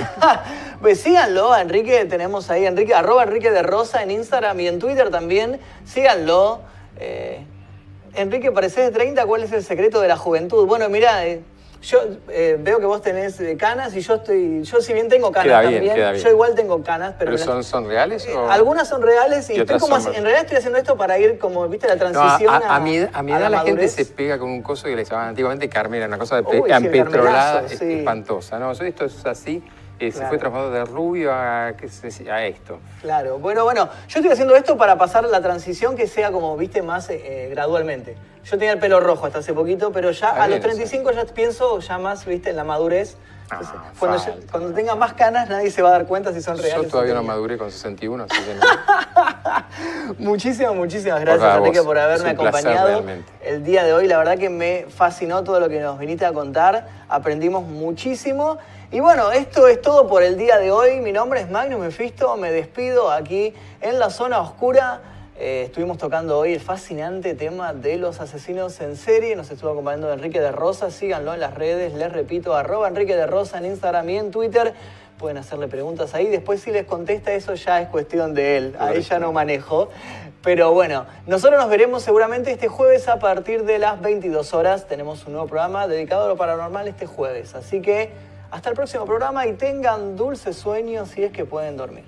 Pues síganlo a Enrique, tenemos ahí arroba Enrique de Rosa en Instagram y en Twitter también. Síganlo. Enrique, parecés de 30, ¿cuál es el secreto de la juventud? Bueno, mirá, yo veo que vos tenés canas y yo si bien tengo canas también, yo igual tengo canas. ¿Pero son reales? Algunas son reales y estoy como, en realidad estoy haciendo esto para ir como, viste, la transición a mi edad la gente se pega con un coso que le llamaban antiguamente Carmela, una cosa empetrolada, espantosa. No, esto es así. Se fue transformando de rubio a esto. Claro, bueno, yo estoy haciendo esto para pasar la transición que sea como, viste, más gradualmente. Yo tenía el pelo rojo hasta hace poquito, pero ya a los 35 ya pienso ya más, viste, en la madurez. Entonces, cuando tenga más canas nadie se va a dar cuenta si son reales. Yo todavía no maduré con 61, así que no. Muchísimas gracias, Enrique, por haberme acompañado el día de hoy. La verdad que me fascinó todo lo que nos viniste a contar. Aprendimos muchísimo. Y bueno, esto es todo por el día de hoy. Mi nombre es Magnus Mefisto, me despido aquí en la zona oscura. Estuvimos tocando hoy el fascinante tema de los asesinos en serie. Nos estuvo acompañando Enrique de Rosa. Síganlo en las redes, les repito, arroba Enrique de Rosa en Instagram y en Twitter. Pueden hacerle preguntas ahí. Después si les contesta eso ya es cuestión de él. Ahí ya no manejo. Pero bueno, nosotros nos veremos seguramente este jueves a partir de las 22 horas. Tenemos un nuevo programa dedicado a lo paranormal este jueves. Así que hasta el próximo programa y tengan dulces sueños si es que pueden dormir.